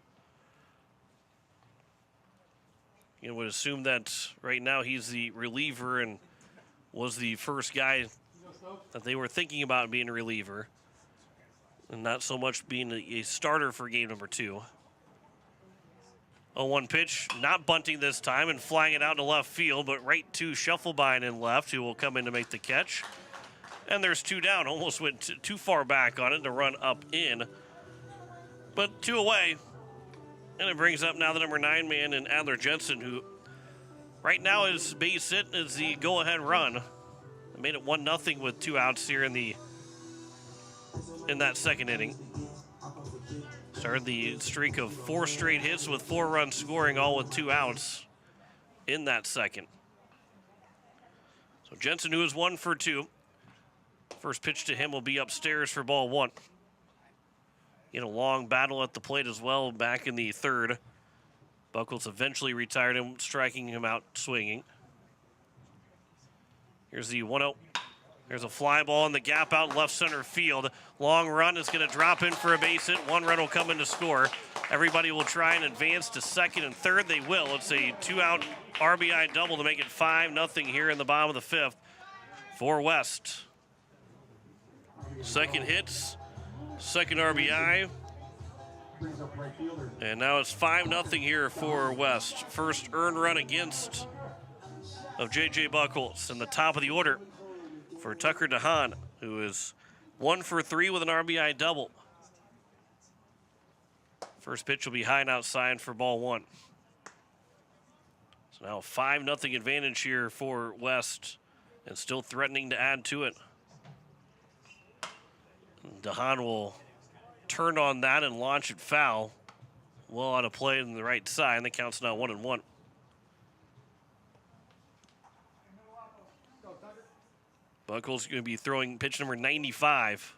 You would assume that right now he's the reliever and was the first guy that they were thinking about being a reliever, and not so much being a starter for game number 2. 0-1 pitch, not bunting this time and flying it out to left field, but right to Shufflebine in left, who will come in to make the catch. And there's 2 down, almost went too far back on it to run up in, but 2 away. And it brings up now the number 9 man in Adler Jensen, who right now is base hit as the go-ahead run. They made it 1-0 with 2 outs here in that 2nd inning. Started the streak of 4 straight hits with 4 runs scoring, all with 2 outs in that 2nd. So Jensen, who is 1 for 2. First pitch to him will be upstairs for ball 1. In a long battle at the plate as well back in the 3rd. Buckles eventually retired him, striking him out swinging. Here's the 1-0. There's a fly ball in the gap out left center field. Long run is going to drop in for a base hit. 1 run will come in to score. Everybody will try and advance to 2nd and 3rd. They will. It's a 2-out RBI double to make it 5-0 here in the bottom of the 5th for West. 2nd hits. 2nd RBI. And now it's 5-0 here for West. First earned run against of J.J. Buckles in the top of the order for Tucker DeHaan, who is 1 for 3 with an RBI double. First pitch will be high and outside for ball 1. So now a 5-0 advantage here for West, and still threatening to add to it. DeHaan will turn on that and launch it foul. Well out of play in the right side, and the count's now 1-1. Buckles going to be throwing pitch number 95.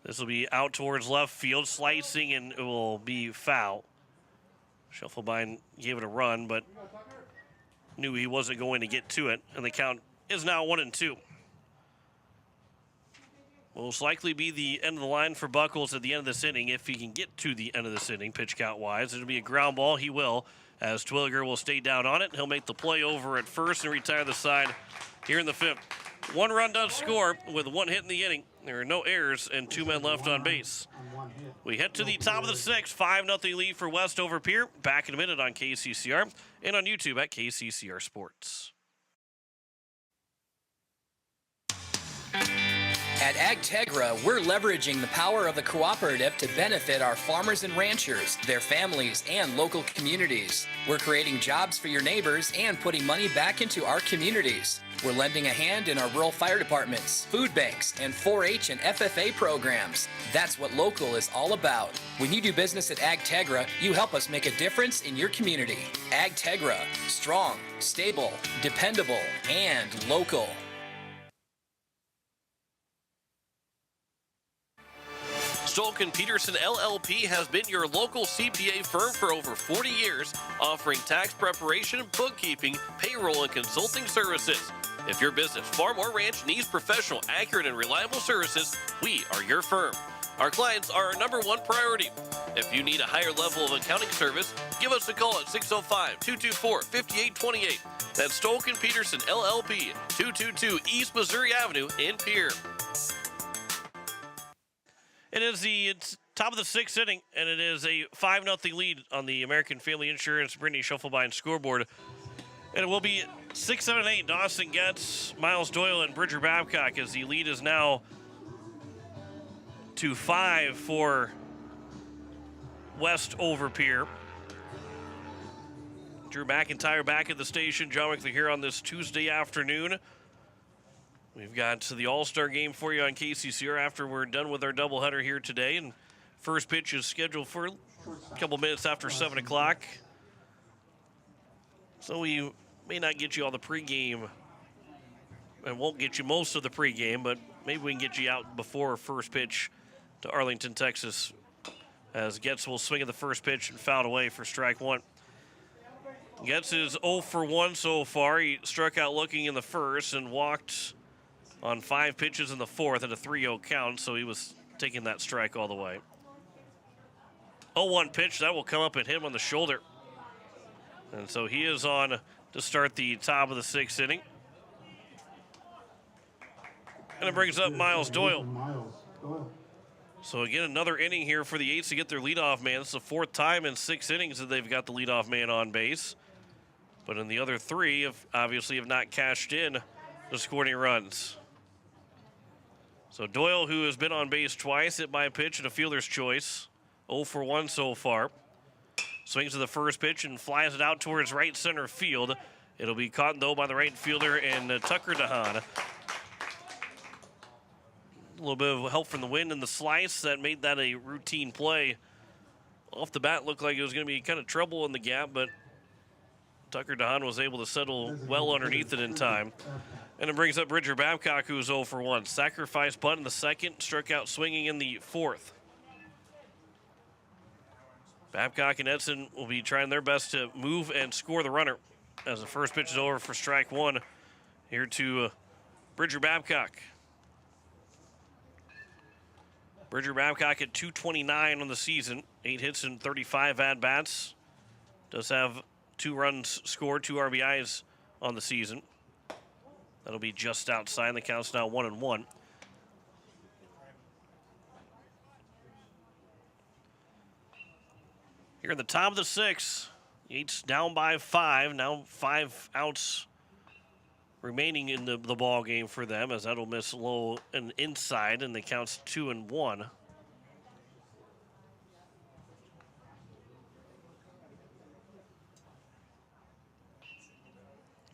This will be out towards left field, slicing, and it will be foul. Shufflebine gave it a run, but knew he wasn't going to get to it, and the count is now 1-2. Most likely be the end of the line for Buckles at the end of this inning if he can get to the end of this inning, pitch count-wise. It'll be a ground ball. He will, as Twilliger will stay down on it. He'll make the play over at first and retire the side here in the fifth. One run does score with one hit in the inning. There are no errors and 2 men left on base. We head to the top of the sixth. 5-0 lead for West over Pierre. Back in a minute on KCCR and on YouTube at KCCR Sports. At AgTegra, we're leveraging the power of the cooperative to benefit our farmers and ranchers, their families, and local communities. We're creating jobs for your neighbors and putting money back into our communities. We're lending a hand in our rural fire departments, food banks, and 4-H and FFA programs. That's what local is all about. When you do business at AgTegra, you help us make a difference in your community. AgTegra, strong, stable, dependable, and local. Stolken Peterson LLP has been your local CPA firm for over 40 years, offering tax preparation, bookkeeping, payroll, and consulting services. If your business, farm, or ranch needs professional, accurate, and reliable services, we are your firm. Our clients are our #1 priority. If you need a higher level of accounting service, give us a call at 605-224-5828. That's Stolken Peterson LLP, 222 East Missouri Avenue in Pierre. It's top of the sixth inning, and it is a 5-0 lead on the American Family Insurance Brittany Schuffelbein scoreboard. And it will be 6, 7, 8. Dawson Getz, Miles Doyle, and Bridger Babcock, as the lead is now to 5 for West over Pierre. Drew McIntyre back at the station. John Wickley here on this Tuesday afternoon. We've got the All-Star game for you on KCCR after we're done with our doubleheader here today. And first pitch is scheduled for a couple minutes after 7 o'clock. So we may not get you all the pregame and won't get you most of the pregame, but maybe we can get you out before first pitch to Arlington, Texas, as Getz will swing at the first pitch and foul away for strike one. Getz is 0 for 1 so far. He struck out looking in the first and walked on 5 pitches in the fourth at a 3-0 count, so he was taking that strike all the way. 0-1 pitch, that will come up and hit him on the shoulder. And so he is on to start the top of the sixth inning. And it brings up Miles Doyle. So again, another inning here for the Eights to get their leadoff man. It's the 4th time in 6 innings that they've got the leadoff man on base. But in the other 3, obviously have not cashed in to score any runs. So Doyle, who has been on base twice, hit by a pitch and a fielder's choice. 0 for 1 so far. Swings to the first pitch and flies it out towards right center field. It'll be caught, though, by the right fielder and Tucker DeHaan. A little bit of help from the wind and the slice that made that a routine play. Off the bat, looked like it was going to be kind of trouble in the gap, but Tucker DeHaan was able to settle well underneath it in time. And it brings up Bridger Babcock, who is 0 for 1. Sacrifice bunt in the second, struck out swinging in the fourth. Babcock and Edson will be trying their best to move and score the runner as the first pitch is over for strike one here to Bridger Babcock. Bridger Babcock at .229 on the season, 8 hits and 35 at-bats. Does have 2 runs scored, 2 RBIs on the season. That'll be just outside. The count's now 1-1. Here in the top of the 6th, Yates down by 5. Now 5 outs remaining in the ball game for them, as that'll miss low and inside, and the count's 2-1.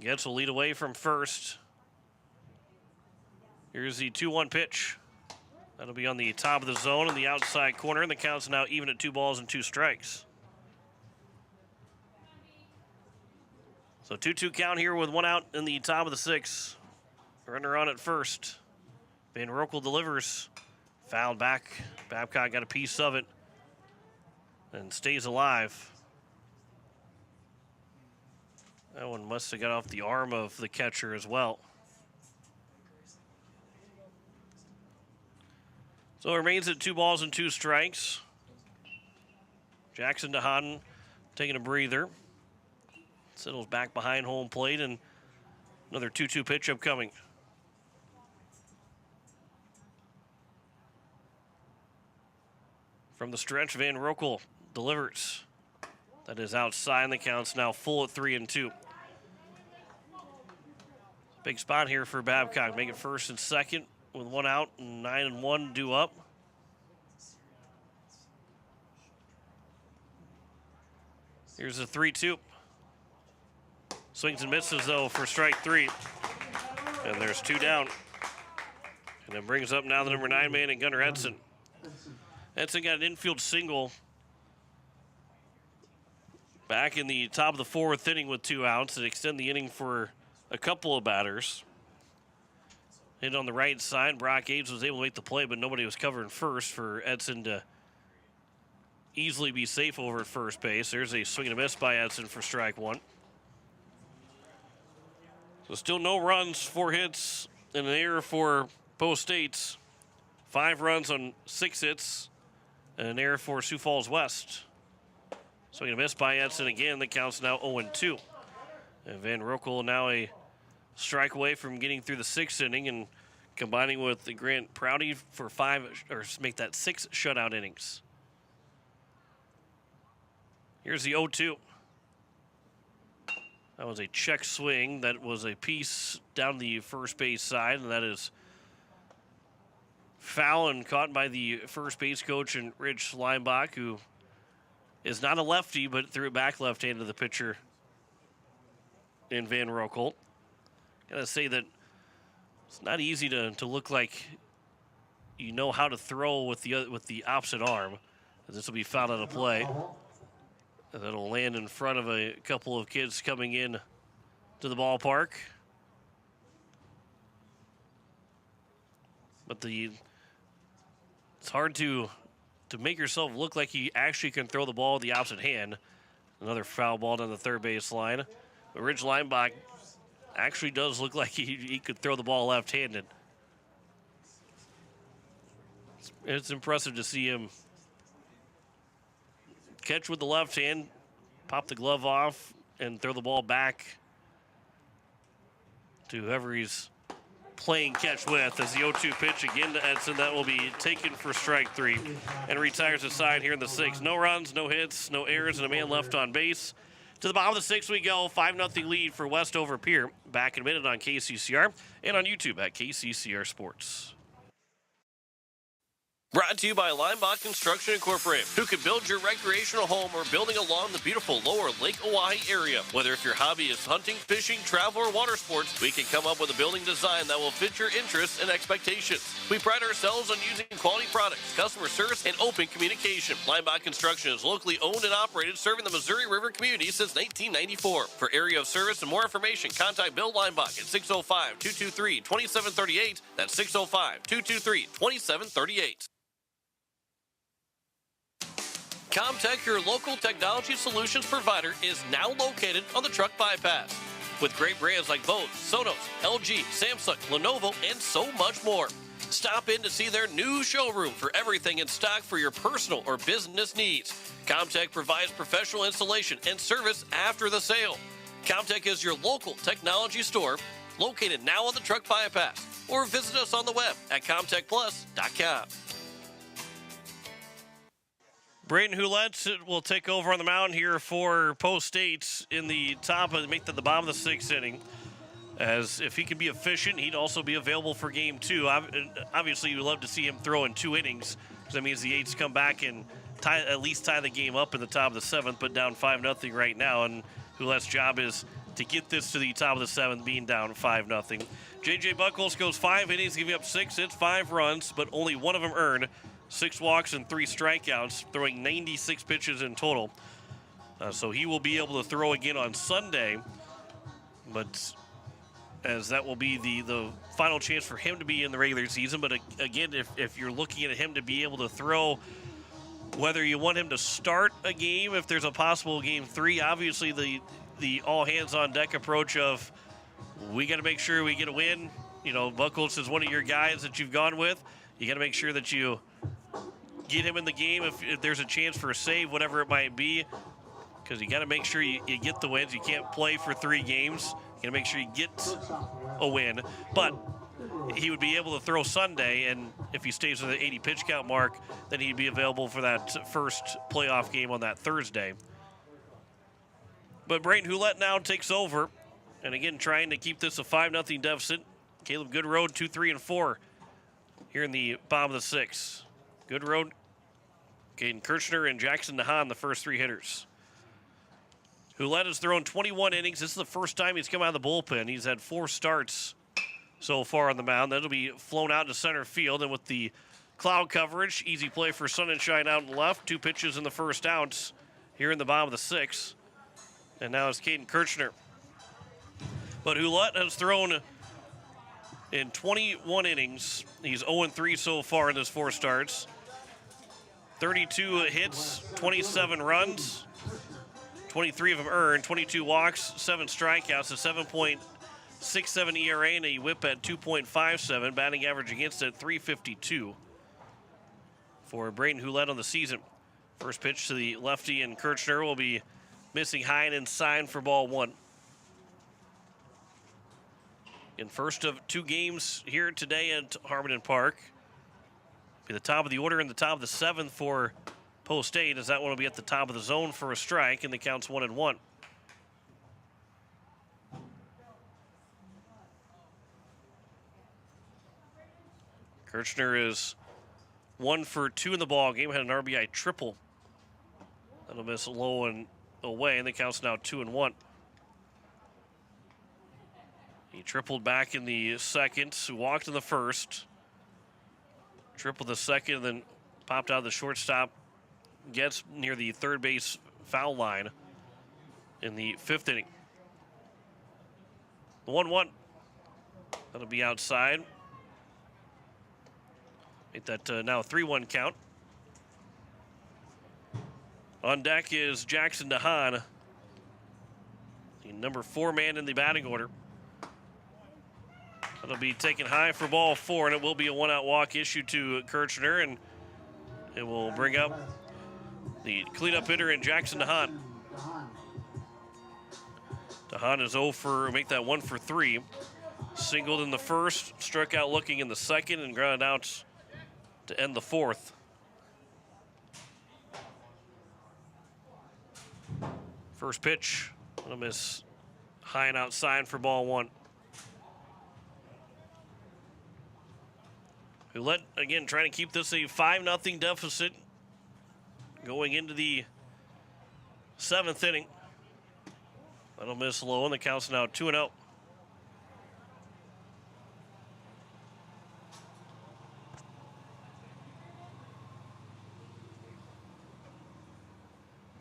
Getz will lead away from first. Here's the 2-1 pitch. That'll be on the top of the zone in the outside corner, and the count's now even at 2 balls and 2 strikes. So 2-2 count here with 1 out in the top of the 6th. Runner on at first. Van Roekel delivers. Fouled back. Babcock got a piece of it and stays alive. That one must have got off the arm of the catcher as well. So it remains at 2 balls and 2 strikes. Jackson DeHaan taking a breather. Settles back behind home plate, and another 2-2 pitch upcoming. From the stretch, Van Roekel delivers. That is outside, and the count's now full at 3-2. Big spot here for Babcock. Make it first and second with 1 out and 9-1 due up. Here's a 3-2. Swings and misses, though, for strike 3. And there's 2 down. And it brings up now the number 9 man and Gunnar Edson. Edson got an infield single back in the top of the 4th inning with 2 outs and extend the inning for a couple of batters. Hit on the right side. Brock Aves was able to make the play, but nobody was covering first for Edson to easily be safe over at first base. There's a swing and a miss by Edson for strike 1. So still no runs, 4 hits, and an error for Post States. 5 runs on 6 hits, and an error for Sioux Falls West. Swing and a miss by Edson again. The count's now 0-2. And Van Roekel now a strike away from getting through the 6th inning and combining with the Grant Prouty for 5, or make that 6 shutout innings. Here's the 0-2. That was a check swing. That was a piece down the first base side, and that is foul and caught by the first base coach and Rich Leinbach, who is not a lefty, but threw it back left-handed to the pitcher in Van Roekel. Gotta say that it's not easy to look like you know how to throw with the opposite arm. This will be fouled out of play. And that'll land in front of a couple of kids coming in to the ballpark. But it's hard to make yourself look like you actually can throw the ball with the opposite hand. Another foul ball down the third base line. But Rich Leinbach actually does look like he could throw the ball left-handed. It's impressive to see him catch with the left hand, pop the glove off, and throw the ball back to whoever he's playing catch with. As the 0-2 pitch again to Edson, that will be taken for strike 3 and retires the side here in the 6th. No runs, no hits, no errors, and a man left on base. To the bottom of the 6th we go. 5-0 lead for West over Pierre. Back in a minute on KCCR and on YouTube at KCCR Sports. Brought to you by Leinbach Construction Incorporated, who can build your recreational home or building along the beautiful lower Lake Oahe area. Whether if your hobby is hunting, fishing, travel, or water sports, we can come up with a building design that will fit your interests and expectations. We pride ourselves on using quality products, customer service, and open communication. Leinbach Construction is locally owned and operated, serving the Missouri River community since 1994. For area of service and more information, contact Bill Leinbach at 605-223-2738. That's 605-223-2738. Comtech, your local technology solutions provider, is now located on the truck bypass. With great brands like Bose, Sonos, LG, Samsung, Lenovo, and so much more. Stop in to see their new showroom for everything in stock for your personal or business needs. Comtech provides professional installation and service after the sale. Comtech is your local technology store, located now on the truck bypass, or visit us on the web at comtechplus.com. Braden Hulett will take over on the mound here for Post State in the top of the bottom of the 6th inning. As if he can be efficient, he'd also be available for game 2. Obviously, you'd love to see him throw in 2 innings, because that means the Eights come back and at least tie the game up in the top of the 7th, but down 5-0 right now. And Hulett's job is to get this to the top of the 7th, being down 5-0. J.J. Buckles goes 5 innings, giving up 6 hits, 5 runs, but only one of them earned. 6 walks and 3 strikeouts, throwing 96 pitches in total. So he will be able to throw again on Sunday, but as that will be the final chance for him to be in the regular season. But again, if you're looking at him to be able to throw, whether you want him to start a game, if there's a possible game 3, obviously the all-hands-on-deck approach of we got to make sure we get a win. You know, Buckles is one of your guys that you've gone with. You got to make sure that you get him in the game if there's a chance for a save, whatever it might be, because you got to make sure you get the wins. You can't play for 3 games. You got to make sure you get a win. But he would be able to throw Sunday, and if he stays with the 80 pitch count mark, then he'd be available for that first playoff game on that Thursday. But Brayton Hulett now takes over, and again trying to keep this a 5-0 deficit. Caleb Goodroad 2, 3, and 4 here in the bottom of the 6th. Goodroad, Caden Kirchner, and Jackson Nahan, the first 3 hitters. Hulett has thrown 21 innings. This is the first time he's come out of the bullpen. He's had 4 starts so far on the mound. That'll be flown out to center field, and with the cloud coverage, easy play for Sun and Shine out and left. 2 pitches in the first outs here in the bottom of the 6th. And now it's Caden Kirchner. But Hulett has thrown in 21 innings. He's 0-3 so far in his 4 starts. 32 hits, 27 runs, 23 of them earned, 22 walks, 7 strikeouts, a 7.67 ERA, and a whip at 2.57. Batting average against it, 352 for Brayton Hulett on the season. First pitch to the lefty, and Kirchner will be missing high and inside for ball 1. In first of 2 games here today at Harmon Park. Be the top of the order and the top of the 7th for Post 8, as that one will be at the top of the zone for a strike, and the count's 1-1. Kirchner is 1 for 2 in the ball game, had an RBI triple. That'll miss low and away, and the count's now 2-1. He tripled back in the 2nd, walked in the 1st, tripled the 2nd, and then popped out of the shortstop, gets near the 3rd base foul line in the 5th inning. The 1-1. That'll be outside. Make that now a 3-1 count. On deck is Jackson Nahan, the number 4 man in the batting order. That'll be taken high for ball 4, and it will be a 1-out walk issued to Kirchner, and it will bring up the cleanup hitter in Jackson Nahan. Nahan is 0 for, make that 1 for 3. Singled in the 1st, struck out looking in the 2nd, and grounded out to end the 4th. First pitch, gonna miss high and outside for ball 1. Hulett, again, trying to keep this a 5-0 deficit going into the 7th inning. That'll miss low, and the count's now 2-0.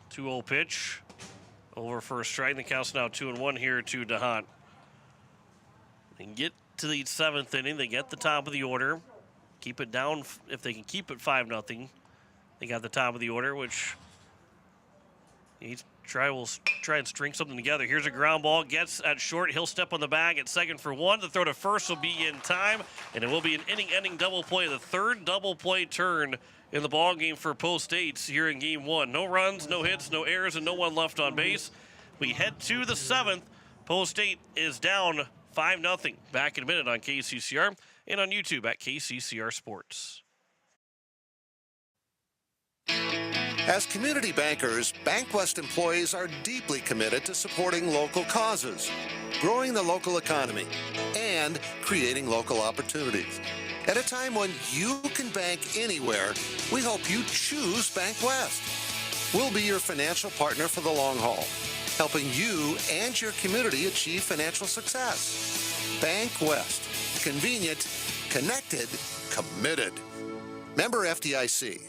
Two-0 pitch. Over for a strike. The count's now 2-1 here to Nahan. They can get to the 7th inning. They get the top of the order. Keep it down. If they can keep it 5-0, they got the top of the order, which will try and string something together. Here's a ground ball. Gets at short. He'll step on the bag at 2nd for 1. The throw to 1st will be in time, and it will be an inning-ending double play. The 3rd double play turn in the ball game for Post 8 here in Game 1. No runs, no hits, no errors, and no one left on base. We head to the 7th. Post 8 is down 5-0. Back in a minute on KCCR and on YouTube at KCCR Sports. As community bankers, BankWest employees are deeply committed to supporting local causes, growing the local economy, and creating local opportunities. At a time when you can bank anywhere, we hope you choose BankWest. We'll be your financial partner for the long haul, helping you and your community achieve financial success. BankWest. Convenient, connected, committed. Member FDIC.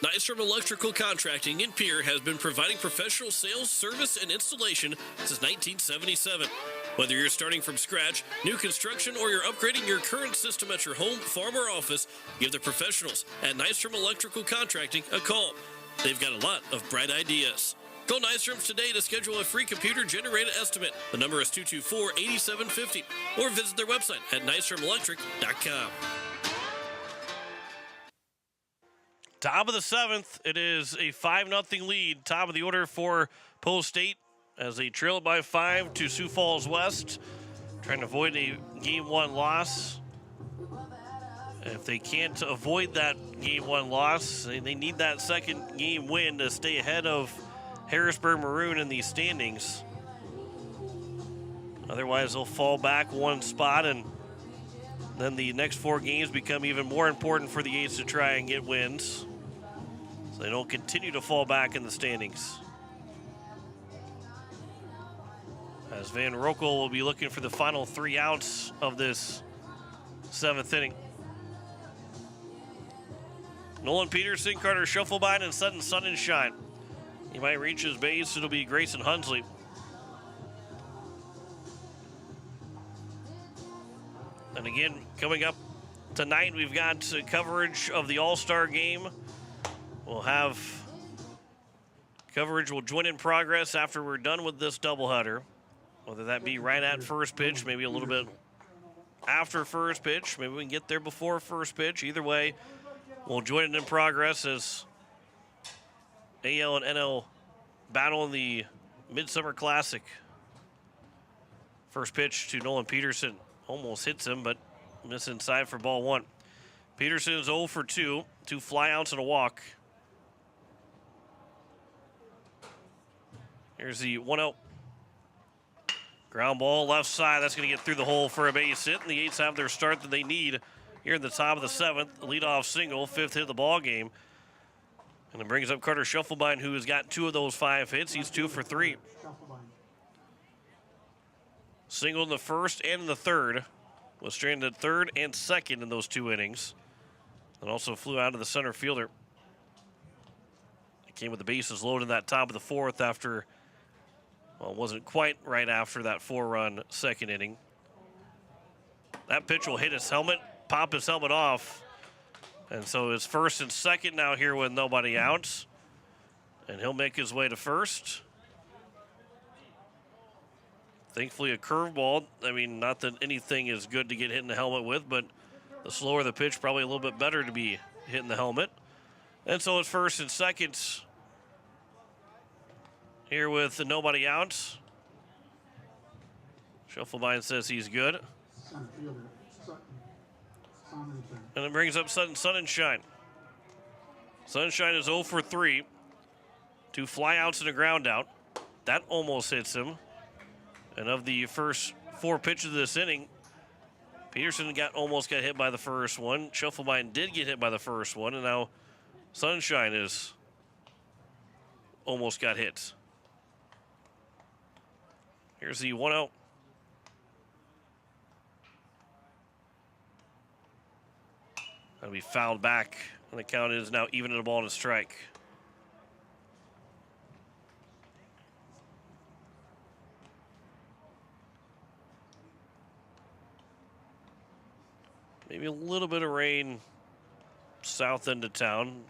Nystrom Electrical Contracting in Pierre has been providing professional sales, service, and installation since 1977. Whether you're starting from scratch, new construction, or you're upgrading your current system at your home, farm, or office, give the professionals at Nystrom Electrical Contracting a call. They've got a lot of bright ideas. Call Nystrom's today to schedule a free computer-generated estimate. The number is 224-8750, or visit their website at nystromelectric.com. Top of the 7th, it is a 5-0 lead. Top of the order for Post State as they trail it by 5 to Sioux Falls West, trying to avoid a Game 1 loss. If they can't avoid that Game 1 loss, they need that second game win to stay ahead of Harrisburg Maroon in these standings. Otherwise, they'll fall back one spot, and then the next 4 games become even more important for the Aids to try and get wins, so they don't continue to fall back in the standings. As Van Rokel will be looking for the final 3 outs of this 7th inning. Nolan Peterson, Carter Schuffelbein, and Sutton Sunshine. He might reach his base. It'll be Grayson Hunsley. And again, coming up tonight, we've got coverage of the All-Star game. We'll have coverage will join in progress after we're done with this doubleheader. Whether that be right at first pitch, maybe a little bit after first pitch. Maybe we can get there before first pitch. Either way, we'll join it in progress as AL and NL battle in the Midsummer Classic. First pitch to Nolan Peterson. Almost hits him, but miss inside for ball 1. Peterson is 0 for 2. 2 flyouts and a walk. Here's the 1-0. Ground ball left side. That's going to get through the hole for a base hit. And the Aids have their start that they need here in the top of the 7th. Leadoff single, 5th hit of the ball game. And it brings up Carter Schuffelbein, who has got 2 of those 5 hits. He's 2 for 3. Single in the 1st and in the 3rd. Was stranded at 3rd and 2nd in those 2 innings. And also flew out to the center fielder. He came with the bases loaded in that top of the 4th after, well, it wasn't quite right after that 4-run 2nd inning. That pitch will hit his helmet, pop his helmet off. And so it's 1st and 2nd now here with nobody out. And he'll make his way to 1st. Thankfully, a curveball. I mean, not that anything is good to get hit in the helmet with, but the slower the pitch, probably a little bit better to be hitting the helmet. And so it's 1st and 2nd here with nobody out. Schuffelbein says he's good. And it brings up Sutton Sunshine. Sunshine is 0 for 3. 2 flyouts and a ground out. That almost hits him. And of the first 4 pitches of this inning, Peterson almost got hit by the first one. Schuffelbein did get hit by the first one, and now Sunshine is almost got hit. Here's the 1-0. That'll be fouled back, and the count is now even at a ball and a strike. Maybe a little bit of rain south end of town.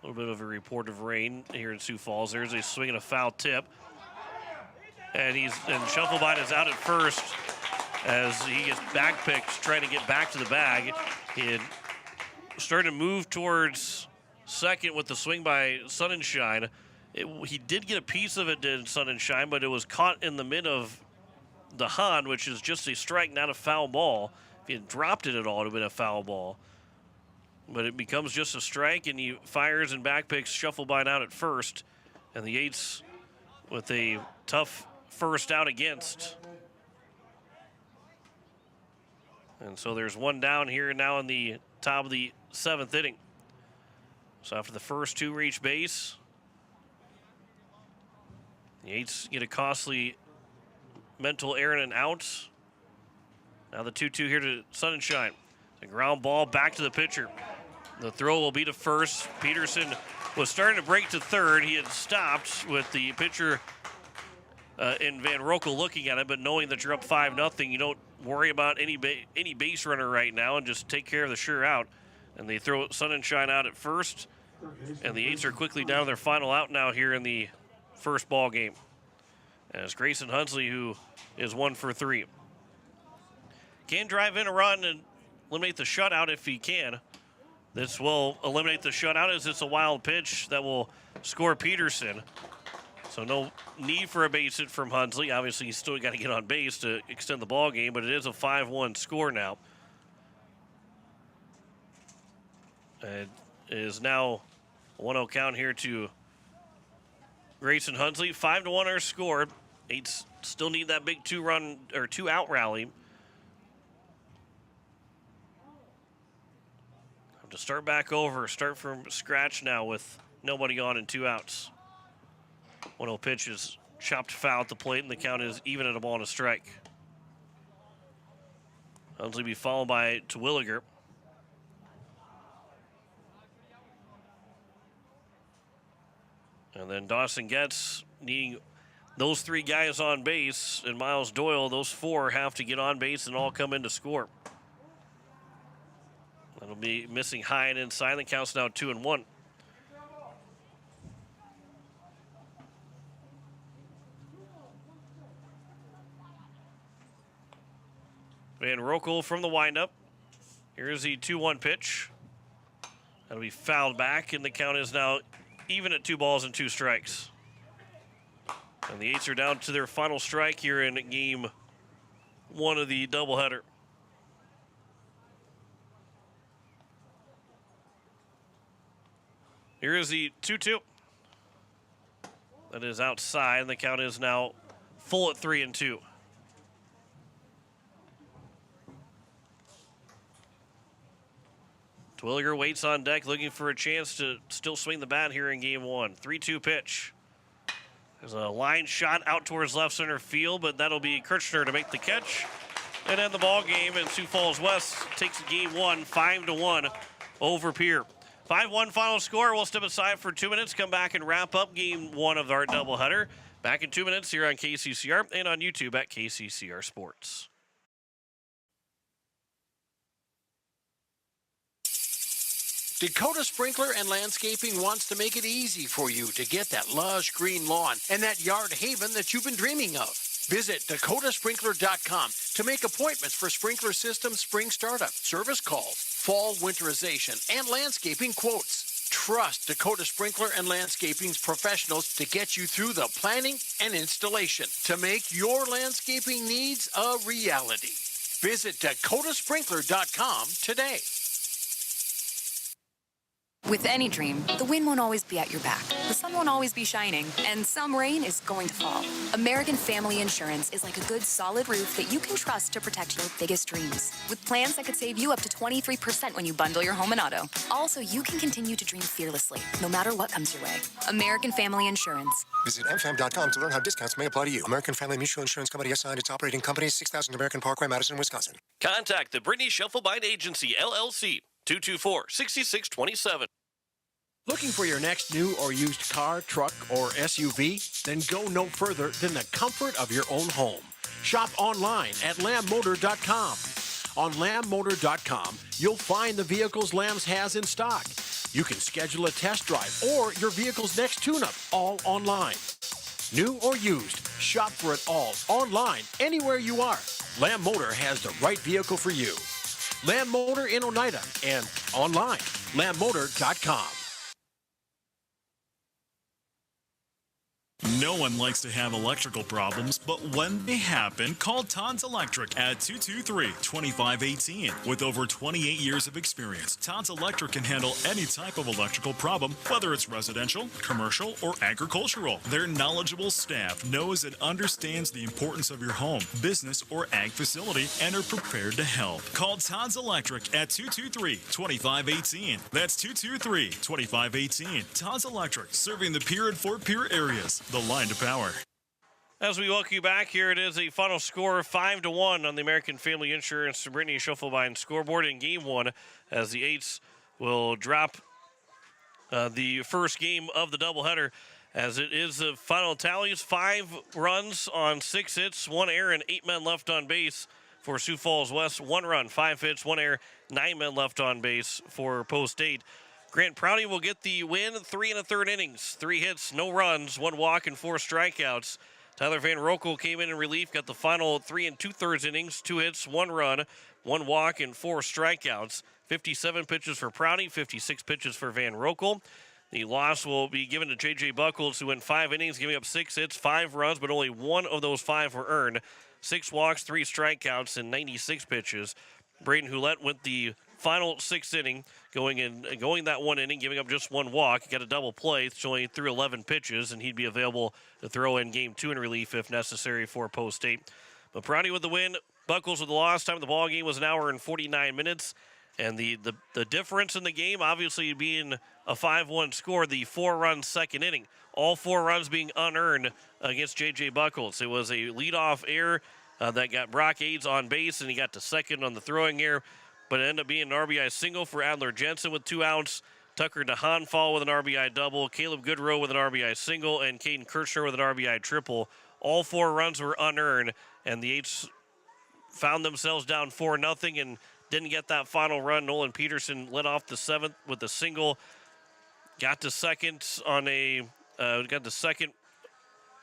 A little bit of a report of rain here in Sioux Falls. There's a swing and a foul tip. And Schuffelbein is out at first as he gets backpicked, trying to get back to the bag. He had started to move towards second with the swing by Sunshine. He did get a piece of it, did Sunshine, but it was caught in the mid of the Hahn, which is just a strike, not a foul ball. If he had dropped it at all, it would have been a foul ball. But it becomes just a strike, and he fires and backpicks Schuffelbein out at first. And the Aids with a tough first out against. And so there's one down here now in the top of the 7th inning. So after the first 2 reach base, the Aids get a costly mental error and out. Now the 2-2 here to Sunshine. The ground ball back to the pitcher. The throw will be to first. Peterson was starting to break to third. He had stopped with the pitcher in Van Rokel looking at it, but knowing that you're up 5-0, you don't worry about any base runner right now and just take care of the sure out. And they throw Sunshine out at first, and the Aids are quickly down to their final out now here in the first ball game. As Grayson Hunsley, who is 1 for 3. Can drive in a run and eliminate the shutout if he can. This will eliminate the shutout as it's a wild pitch that will score Peterson. So no need for a base hit from Hunsley. Obviously, he's still got to get on base to extend the ball game, but it is a 5-1 score now. It is now a 1-0 count here to Grayson Hunsley. 5-1 our score. Eights still need that big 2-run or 2-out rally. Have to start back over, start from scratch now with nobody on and 2 outs. 1-0 pitch is chopped foul at the plate, and the count is even at a ball and a strike. Hunsley be followed by Terwilliger. And then Dawson Getz needing those 3 guys on base, and Miles Doyle, those 4 have to get on base and all come in to score. That'll be missing high and inside. The count's now 2-1. Van Rokel from the windup. Here's the 2-1 pitch. That'll be fouled back, and the count is now even at 2 balls and 2 strikes. And the Eights are down to their final strike here in game 1 of the doubleheader. Here is the 2-2. That is outside, and the count is now full at 3-2. Terwilliger waits on deck, looking for a chance to still swing the bat here in game 1. 3-2 pitch. There's a line shot out towards left center field, but that'll be Kirchner to make the catch and end the ball game. And Sioux Falls West takes game 1, 5-1 over Pierre. 5-1 final score. We'll step aside for 2 minutes, come back and wrap up game 1 of our doubleheader. Back in 2 minutes here on KCCR and on YouTube at KCCR Sports. Dakota Sprinkler and Landscaping wants to make it easy for you to get that lush green lawn and that yard haven that you've been dreaming of. Visit dakotasprinkler.com to make appointments for sprinkler system spring startup, service calls, fall winterization, and landscaping quotes. Trust Dakota Sprinkler and Landscaping's professionals to get you through the planning and installation to make your landscaping needs a reality. Visit dakotasprinkler.com today. With any dream, the wind won't always be at your back. The sun won't always be shining, and some rain is going to fall. American Family Insurance is like a good, solid roof that you can trust to protect your biggest dreams. With plans that could save you up to 23% when you bundle your home and auto. Also, you can continue to dream fearlessly, no matter what comes your way. American Family Insurance. Visit mfam.com to learn how discounts may apply to you. American Family Mutual Insurance Company assigned its operating company, 6000 American Parkway, Madison, Wisconsin. Contact the Brittany Shufflebind Agency, LLC, 224-6627. Looking for your next new or used car, truck, or SUV? Then go no further than the comfort of your own home. Shop online at lambmotor.com. On lambmotor.com, you'll find the vehicles Lambs has in stock. You can schedule a test drive or your vehicle's next tune-up, all online. New or used, shop for it all online, anywhere you are. Lamb Motor has the right vehicle for you. Lamb Motor in Oneida and online, lambmotor.com. No one likes to have electrical problems, but when they happen, call Todd's Electric at 223-2518. With over 28 years of experience, Todd's Electric can handle any type of electrical problem, whether it's residential, commercial, or agricultural. Their knowledgeable staff knows and understands the importance of your home, business, or ag facility and are prepared to help. Call Todd's Electric at 223-2518. That's 223-2518. Todd's Electric, serving the Pierre and Fort Pierre areas. The line to power. As we welcome you back, here it is a final score of 5-1 on the American Family Insurance Brittany Shufflebind scoreboard in game 1 as the Eights will drop the first game of the doubleheader as it is the final tallies. 5 runs on 6 hits, 1 error, and 8 men left on base for Sioux Falls West. 1 run, 5 hits, 1 error, 9 men left on base for Post 8. Grant Prouty will get the win, 3 1/3 innings, 3 hits, no runs, 1 walk, and 4 strikeouts. Tyler Van Rokel came in relief, got the final 3 2/3 innings, 2 hits, 1 run, 1 walk, and 4 strikeouts. 57 pitches for Prouty, 56 pitches for Van Rokel. The loss will be given to J.J. Buckles, who went 5 innings, giving up 6 hits, 5 runs, but only 1 of those 5 were earned. 6 walks, 3 strikeouts, and 96 pitches. Braden Houlette went the final 6th inning, going that 1 inning, giving up just 1 walk. He got a double play, so he threw 11 pitches, and he'd be available to throw in game 2 in relief if necessary for Post State. But Prouty with the win, Buckles with the loss. Time of the ball game was an hour and 49 minutes. And the difference in the game, obviously being a 5-1 score, the 4-run second inning. All 4 runs being unearned against J.J. Buckles. It was a leadoff error that got Brock Aids on base, and he got to second on the throwing error. But it ended up being an RBI single for Adler Jensen with 2 outs. Tucker DeHaan fall with an RBI double. Caleb Goodrow with an RBI single. And Caden Kirchner with an RBI triple. All 4 runs were unearned, and the Aids found themselves down 4-0 and didn't get that final run. Nolan Peterson led off the 7th with a single. Got to second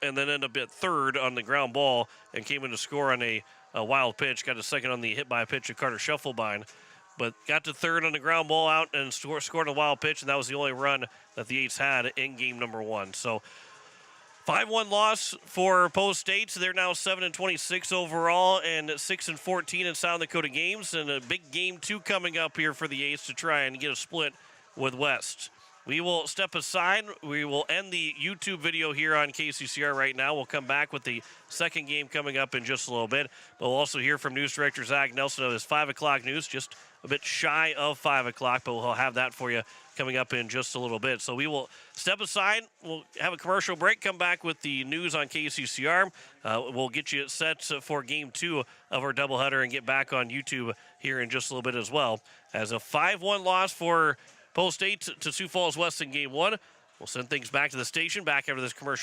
and then ended up at third on the ground ball and came in to score on a wild pitch. Got to second on the hit by pitch of Carter Shufflebine. But got to third on the ground ball out and scored a wild pitch, and that was the only run that the Aids had in game number 1. So 5-1 loss for Post State. So they're now 7-26 overall and 6-14 in South Dakota games. And a big game 2 coming up here for the Aids to try and get a split with West. We will step aside. We will end the YouTube video here on KCCR right now. We'll come back with the second game coming up in just a little bit. But we'll also hear from News Director Zach Nelson of his 5 o'clock news, just a bit shy of 5 o'clock, but we'll have that for you coming up in just a little bit. So we will step aside. We'll have a commercial break, come back with the news on KCCR. We'll get you set for game 2 of our doubleheader and get back on YouTube here in just a little bit as well. As a 5-1 loss for Post State to Sioux Falls West in game 1. We'll send things back to the station, back after this commercial.